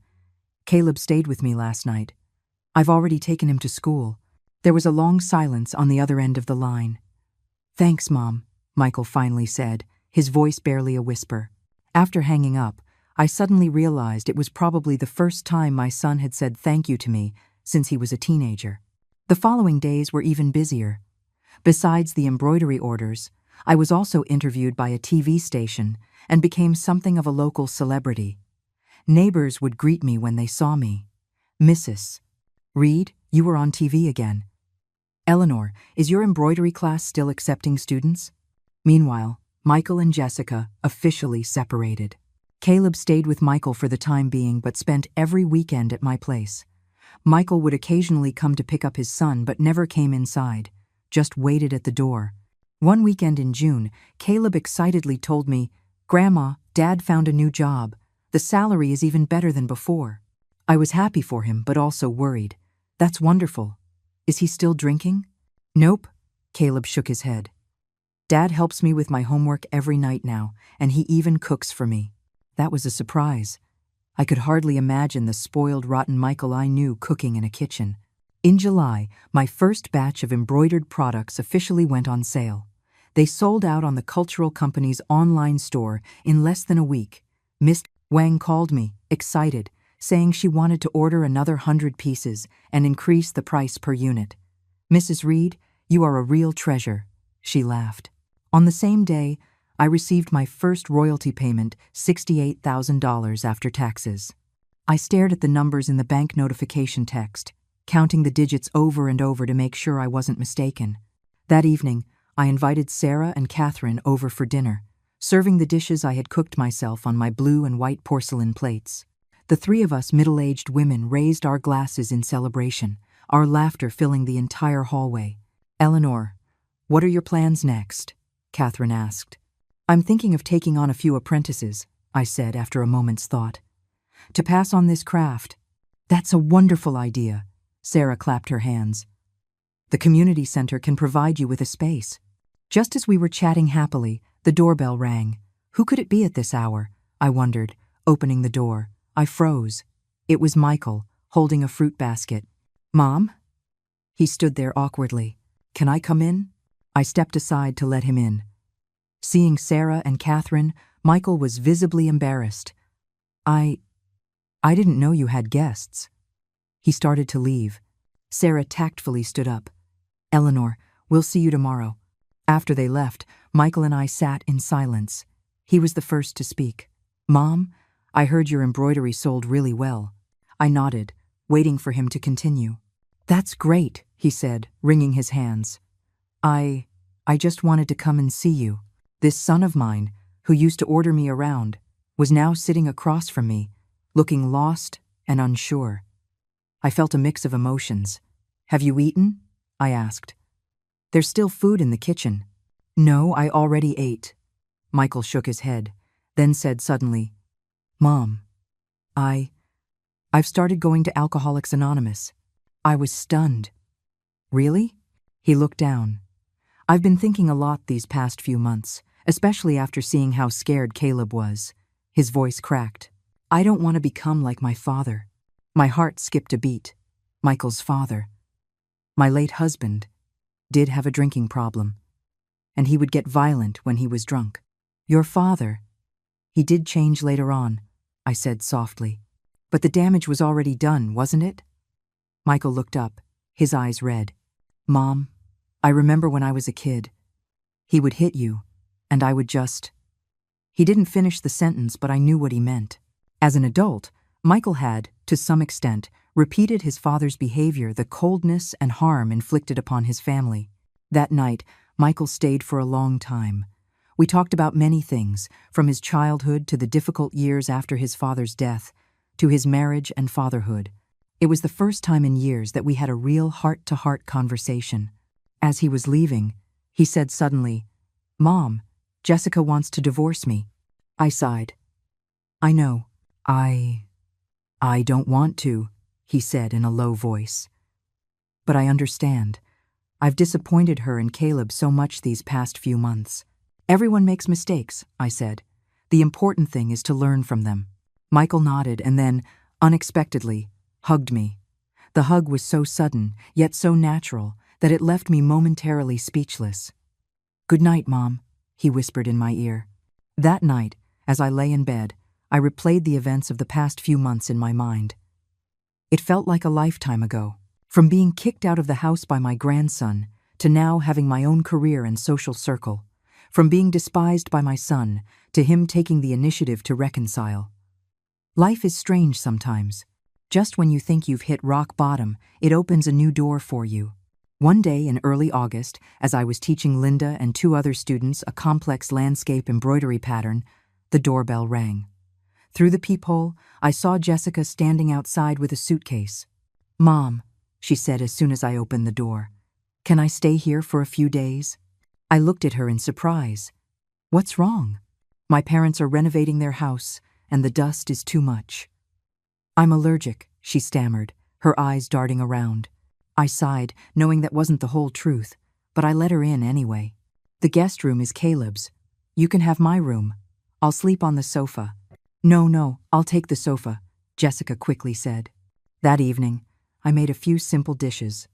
Caleb stayed with me last night. I've already taken him to school." There was a long silence on the other end of the line. "Thanks, Mom," Michael finally said, his voice barely a whisper. After hanging up, I suddenly realized it was probably the first time my son had said thank you to me since he was a teenager. The following days were even busier. Besides the embroidery orders, I was also interviewed by a TV station and became something of a local celebrity. Neighbors would greet me when they saw me. "Mrs. Reed, you were on TV again." "Eleanor, is your embroidery class still accepting students?" Meanwhile, Michael and Jessica officially separated. Caleb stayed with Michael for the time being but spent every weekend at my place. Michael would occasionally come to pick up his son but never came inside, just waited at the door. One weekend in June, Caleb excitedly told me, "Grandma, Dad found a new job. The salary is even better than before." I was happy for him but also worried. "That's wonderful. Is he still drinking?" "Nope," Caleb shook his head. "Dad helps me with my homework every night now, and he even cooks for me." That was a surprise. I could hardly imagine the spoiled, rotten Michael I knew cooking in a kitchen. In July, my first batch of embroidered products officially went on sale. They sold out on the cultural company's online store in less than a week. Miss Wang called me, excited, saying she wanted to order another 100 pieces and increase the price per unit. "Mrs. Reed, you are a real treasure," she laughed. On the same day, I received my first royalty payment, $68,000 after taxes. I stared at the numbers in the bank notification text, counting the digits over and over to make sure I wasn't mistaken. That evening, I invited Sarah and Catherine over for dinner, serving the dishes I had cooked myself on my blue and white porcelain plates. The three of us middle-aged women raised our glasses in celebration, our laughter filling the entire hallway. "Eleanor, what are your plans next?" Catherine asked. "I'm thinking of taking on a few apprentices," I said after a moment's thought. "To pass on this craft." "That's a wonderful idea," Sarah clapped her hands. "The community center can provide you with a space." Just as we were chatting happily, the doorbell rang. Who could it be at this hour? I wondered, opening the door. I froze. It was Michael, holding a fruit basket. "Mom?" He stood there awkwardly. "Can I come in?" I stepped aside to let him in. Seeing Sarah and Catherine, Michael was visibly embarrassed. I didn't know you had guests." He started to leave. Sarah tactfully stood up. "Eleanor, we'll see you tomorrow." After they left, Michael and I sat in silence. He was the first to speak. "Mom, I heard your embroidery sold really well." I nodded, waiting for him to continue. "That's great," he said, wringing his hands. I just wanted to come and see you." This son of mine, who used to order me around, was now sitting across from me, looking lost and unsure. I felt a mix of emotions. "Have you eaten?" I asked. "There's still food in the kitchen." "No, I already ate." Michael shook his head, then said suddenly, "Mom, I've started going to Alcoholics Anonymous." I was stunned. "Really?" He looked down. "I've been thinking a lot these past few months, especially after seeing how scared Caleb was." His voice cracked. "I don't want to become like my father." My heart skipped a beat. Michael's father, my late husband, did have a drinking problem, and he would get violent when he was drunk. "Your father, he did change later on," I said softly. "But the damage was already done, wasn't it?" Michael looked up, his eyes red. "Mom, I remember when I was a kid. He would hit you, and I would just..." He didn't finish the sentence, but I knew what he meant. As an adult, Michael had, to some extent, repeated his father's behavior, the coldness and harm inflicted upon his family. That night, Michael stayed for a long time. We talked about many things, from his childhood to the difficult years after his father's death, to his marriage and fatherhood. It was the first time in years that we had a real heart-to-heart conversation. As he was leaving, he said suddenly, "Mom, Jessica wants to divorce me." I sighed. I know. I don't want to, he said in a low voice. But I understand. I've disappointed her and Caleb so much these past few months. Everyone makes mistakes, I said. The important thing is to learn from them. Michael nodded and then, unexpectedly, hugged me. The hug was so sudden, yet so natural, that it left me momentarily speechless. "Good night, Mom," he whispered in my ear. That night, as I lay in bed, I replayed the events of the past few months in my mind. It felt like a lifetime ago. From being kicked out of the house by my grandson, to now having my own career and social circle. From being despised by my son, to him taking the initiative to reconcile. Life is strange sometimes. Just when you think you've hit rock bottom, it opens a new door for you. One day in early August, as I was teaching Linda and 2 other students a complex landscape embroidery pattern, the doorbell rang. Through the peephole, I saw Jessica standing outside with a suitcase. "Mom," she said as soon as I opened the door, "can I stay here for a few days?" I looked at her in surprise. "What's wrong?" "My parents are renovating their house, and the dust is too much." "I'm allergic," she stammered, her eyes darting around. I sighed, knowing that wasn't the whole truth, but I let her in anyway. "The guest room is Caleb's. You can have my room. I'll sleep on the sofa." No, I'll take the sofa," Jessica quickly said. That evening, I made a few simple dishes.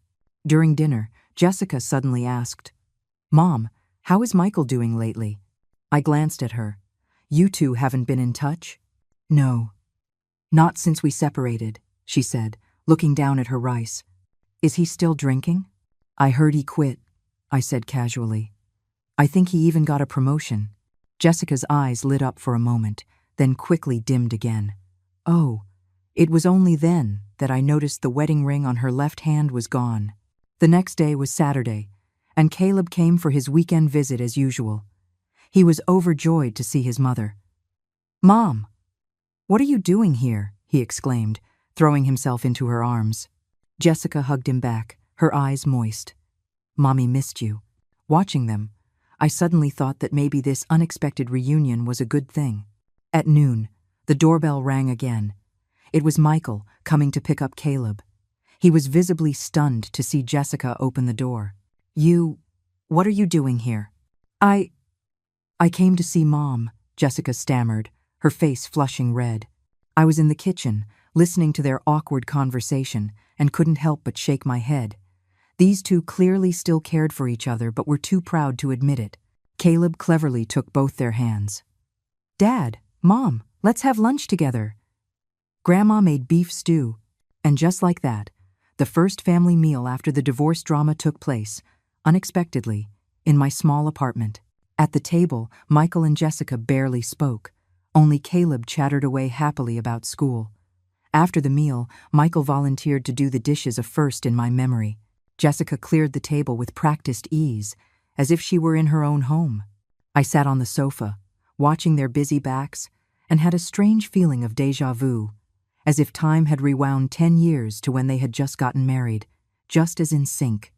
During dinner, Jessica suddenly asked, "Mom, how is Michael doing lately?" I glanced at her. "You two haven't been in touch?" "No. Not since we separated," she said, looking down at her rice. "Is he still drinking?" "I heard he quit," I said casually. "I think he even got a promotion." Jessica's eyes lit up for a moment, then quickly dimmed again. Oh, it was only then that I noticed the wedding ring on her left hand was gone. The next day was Saturday, and Caleb came for his weekend visit as usual. He was overjoyed to see his mother. "Mom, what are you doing here?" he exclaimed, throwing himself into her arms. Jessica hugged him back, her eyes moist. "Mommy missed you." Watching them, I suddenly thought that maybe this unexpected reunion was a good thing. At noon, the doorbell rang again. It was Michael coming to pick up Caleb. He was visibly stunned to see Jessica open the door. What are you doing here?" I came to see Mom," Jessica stammered, her face flushing red. I was in the kitchen, listening to their awkward conversation, and couldn't help but shake my head. These two clearly still cared for each other but were too proud to admit it. Caleb cleverly took both their hands. "Dad, Mom, let's have lunch together." Grandma made beef stew, and just like that, the first family meal after the divorce drama took place, unexpectedly, in my small apartment. At the table, Michael and Jessica barely spoke. Only Caleb chattered away happily about school. After the meal, Michael volunteered to do the dishes a first in my memory. Jessica cleared the table with practiced ease, as if she were in her own home. I sat on the sofa, watching their busy backs, and had a strange feeling of déjà vu, as if time had rewound 10 years to when they had just gotten married, just as in sync.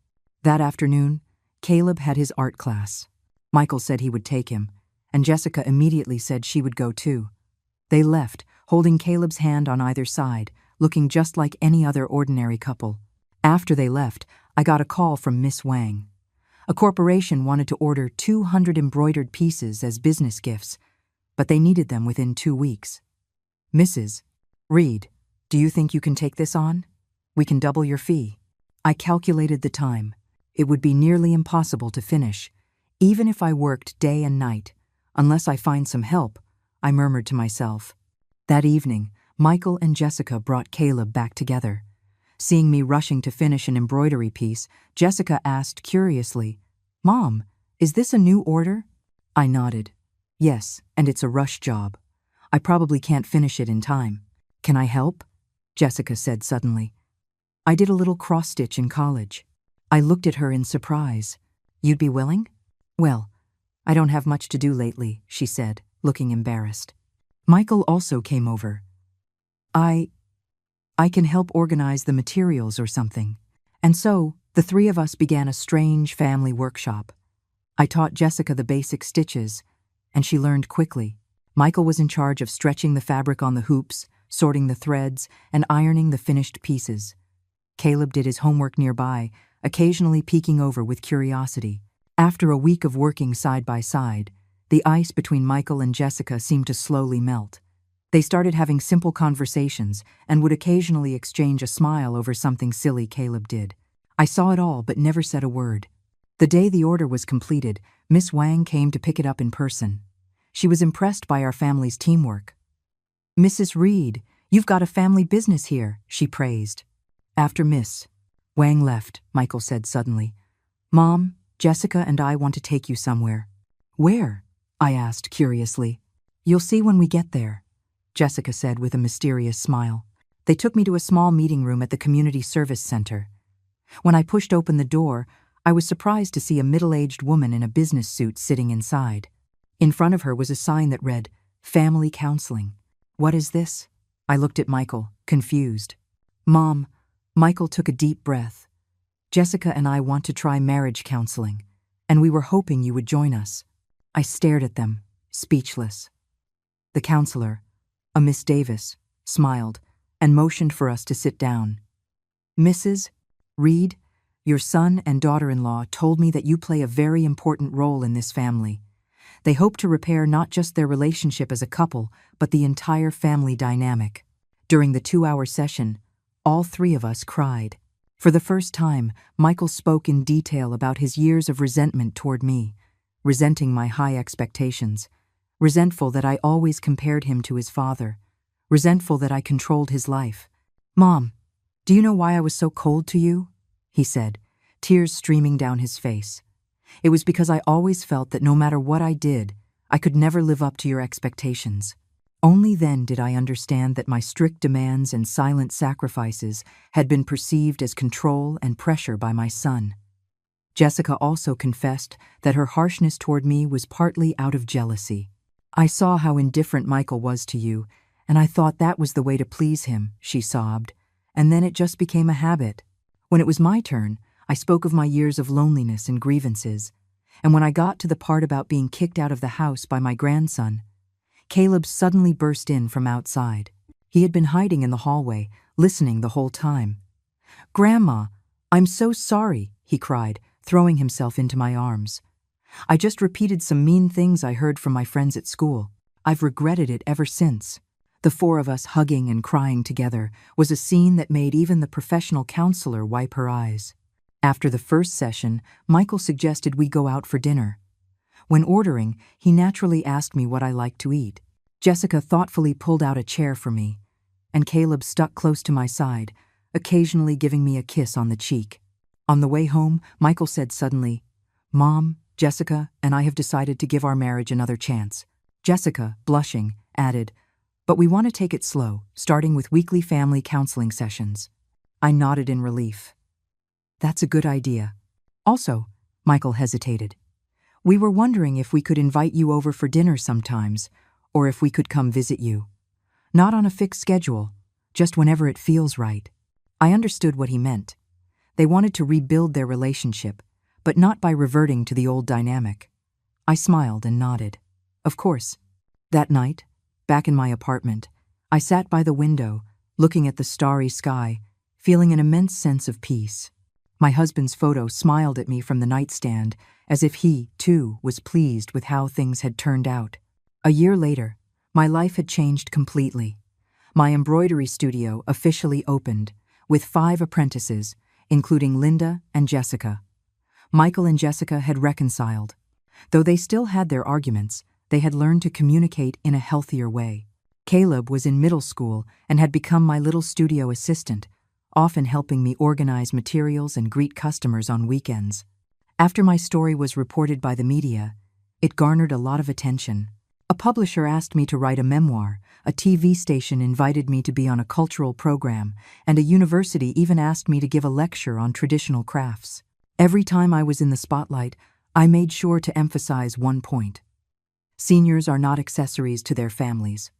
That afternoon, Caleb had his art class. Michael said he would take him, and Jessica immediately said she would go too. They left, holding Caleb's hand on either side, looking just like any other ordinary couple. After they left, I got a call from Miss Wang. A corporation wanted to order 200 embroidered pieces as business gifts, but they needed them within 2 weeks. "Mrs. Reed, do you think you can take this on? We can double your fee." I calculated the time. It would be nearly impossible to finish, even if I worked day and night. Unless I find some help, I murmured to myself. That evening, Michael and Jessica brought Caleb back together. Seeing me rushing to finish an embroidery piece, Jessica asked curiously, "Mom, is this a new order?" I nodded. "Yes, and it's a rush job. I probably can't finish it in time. Can I help?" Jessica said suddenly. "I did a little cross-stitch in college." I looked at her in surprise. "You'd be willing?" "Well, I don't have much to do lately," she said, looking embarrassed. Michael also came over. I can help organize the materials or something." And so, the 3 of us began a strange family workshop. I taught Jessica the basic stitches, and she learned quickly. Michael was in charge of stretching the fabric on the hoops, sorting the threads, and ironing the finished pieces. Caleb did his homework nearby, occasionally peeking over with curiosity. After a week of working side by side, the ice between Michael and Jessica seemed to slowly melt. They started having simple conversations and would occasionally exchange a smile over something silly Caleb did. I saw it all but never said a word. The day the order was completed, Miss Wang came to pick it up in person. She was impressed by our family's teamwork. "Mrs. Reed, you've got a family business here," she praised. After Miss Wang left, Michael said suddenly, "Mom, Jessica and I want to take you somewhere." "Where?" I asked curiously. "You'll see when we get there," Jessica said with a mysterious smile. They took me to a small meeting room at the community service center. When I pushed open the door, I was surprised to see a middle-aged woman in a business suit sitting inside. In front of her was a sign that read, "Family Counseling." "What is this?" I looked at Michael, confused. "Mom," Michael took a deep breath. "Jessica and I want to try marriage counseling, and we were hoping you would join us." I stared at them, speechless. The counselor, a Miss Davis, smiled and motioned for us to sit down. "Mrs. Reed, your son and daughter-in-law told me that you play a very important role in this family. They hope to repair not just their relationship as a couple, but the entire family dynamic." During the 2-hour session, all 3 of us cried. For the first time, Michael spoke in detail about his years of resentment toward me, resenting my high expectations, resentful that I always compared him to his father, resentful that I controlled his life. "Mom, do you know why I was so cold to you?" he said, tears streaming down his face. "It was because I always felt that no matter what I did, I could never live up to your expectations." Only then did I understand that my strict demands and silent sacrifices had been perceived as control and pressure by my son. Jessica also confessed that her harshness toward me was partly out of jealousy. "I saw how indifferent Michael was to you, and I thought that was the way to please him," she sobbed, "and then it just became a habit. When it was my turn, I spoke of my years of loneliness and grievances, and when I got to the part about being kicked out of the house by my grandson, Caleb suddenly burst in from outside. He had been hiding in the hallway, listening the whole time. "Grandma, I'm so sorry," he cried, throwing himself into my arms. "I just repeated some mean things I heard from my friends at school. I've regretted it ever since." The 4 of us hugging and crying together was a scene that made even the professional counselor wipe her eyes. After the first session, Michael suggested we go out for dinner. When ordering, he naturally asked me what I liked to eat. Jessica thoughtfully pulled out a chair for me, and Caleb stuck close to my side, occasionally giving me a kiss on the cheek. On the way home, Michael said suddenly, "Mom, Jessica, and I have decided to give our marriage another chance." Jessica, blushing, added, "But we want to take it slow, starting with weekly family counseling sessions." I nodded in relief. "That's a good idea. Also," Michael hesitated, "we were wondering if we could invite you over for dinner sometimes, or if we could come visit you. Not on a fixed schedule, just whenever it feels right." I understood what he meant. They wanted to rebuild their relationship, but not by reverting to the old dynamic. I smiled and nodded. Of course. That night, back in my apartment, I sat by the window, looking at the starry sky, feeling an immense sense of peace. My husband's photo smiled at me from the nightstand, as if he, too, was pleased with how things had turned out. A year later, my life had changed completely. My embroidery studio officially opened, with 5 apprentices, including Linda and Jessica. Michael and Jessica had reconciled. Though they still had their arguments, they had learned to communicate in a healthier way. Caleb was in middle school and had become my little studio assistant, often helping me organize materials and greet customers on weekends. After my story was reported by the media, it garnered a lot of attention. A publisher asked me to write a memoir, a TV station invited me to be on a cultural program, and a university even asked me to give a lecture on traditional crafts. Every time I was in the spotlight, I made sure to emphasize one point. Seniors are not accessories to their families.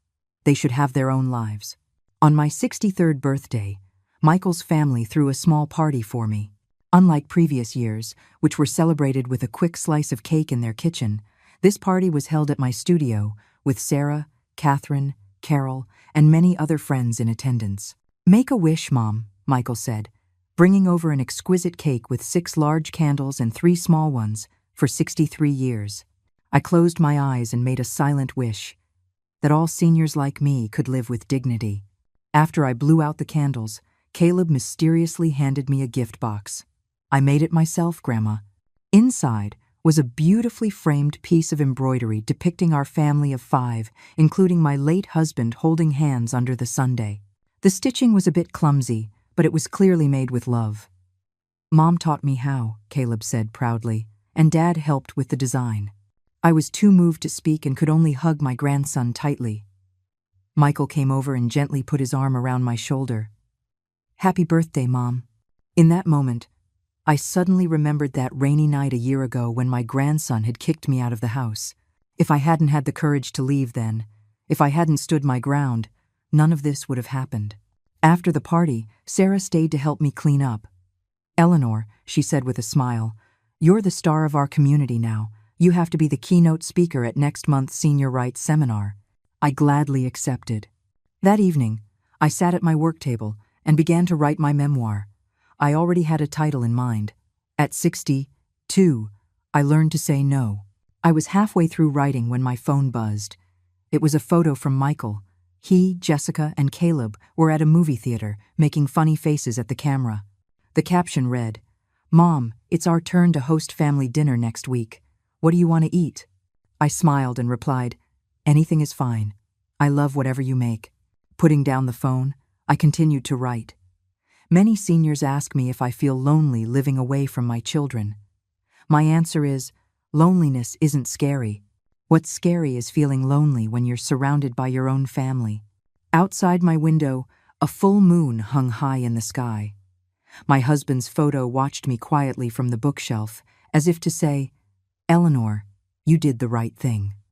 They should have their own lives. On my 63rd birthday, Michael's family threw a small party for me. Unlike previous years, which were celebrated with a quick slice of cake in their kitchen, this party was held at my studio, with Sarah, Catherine, Carol, and many other friends in attendance. "Make a wish, Mom," Michael said, bringing over an exquisite cake with 6 large candles and 3 small ones for 63 years. I closed my eyes and made a silent wish that all seniors like me could live with dignity. After I blew out the candles, Caleb mysteriously handed me a gift box. "I made it myself, Grandma." Inside was a beautifully framed piece of embroidery depicting our family of 5, including my late husband holding hands under the sundae. The stitching was a bit clumsy, but it was clearly made with love. "Mom taught me how," Caleb said proudly, "and Dad helped with the design." I was too moved to speak and could only hug my grandson tightly. Michael came over and gently put his arm around my shoulder. "Happy birthday, Mom." In that moment, I suddenly remembered that rainy night a year ago when my grandson had kicked me out of the house. If I hadn't had the courage to leave then, if I hadn't stood my ground, none of this would have happened. After the party, Sarah stayed to help me clean up. "Eleanor," she said with a smile, "you're the star of our community now. You have to be the keynote speaker at next month's Senior Rights Seminar." I gladly accepted. That evening, I sat at my work table and began to write my memoir. I already had a title in mind. At 62, I learned to say no. I was halfway through writing when my phone buzzed. It was a photo from Michael. He, Jessica, and Caleb were at a movie theater, making funny faces at the camera. The caption read, "Mom, it's our turn to host family dinner next week. What do you want to eat?" I smiled and replied, "Anything is fine. I love whatever you make." Putting down the phone, I continued to write. Many seniors ask me if I feel lonely living away from my children. My answer is, loneliness isn't scary. What's scary is feeling lonely when you're surrounded by your own family. Outside my window, a full moon hung high in the sky. My husband's photo watched me quietly from the bookshelf, as if to say, "Eleanor, you did the right thing."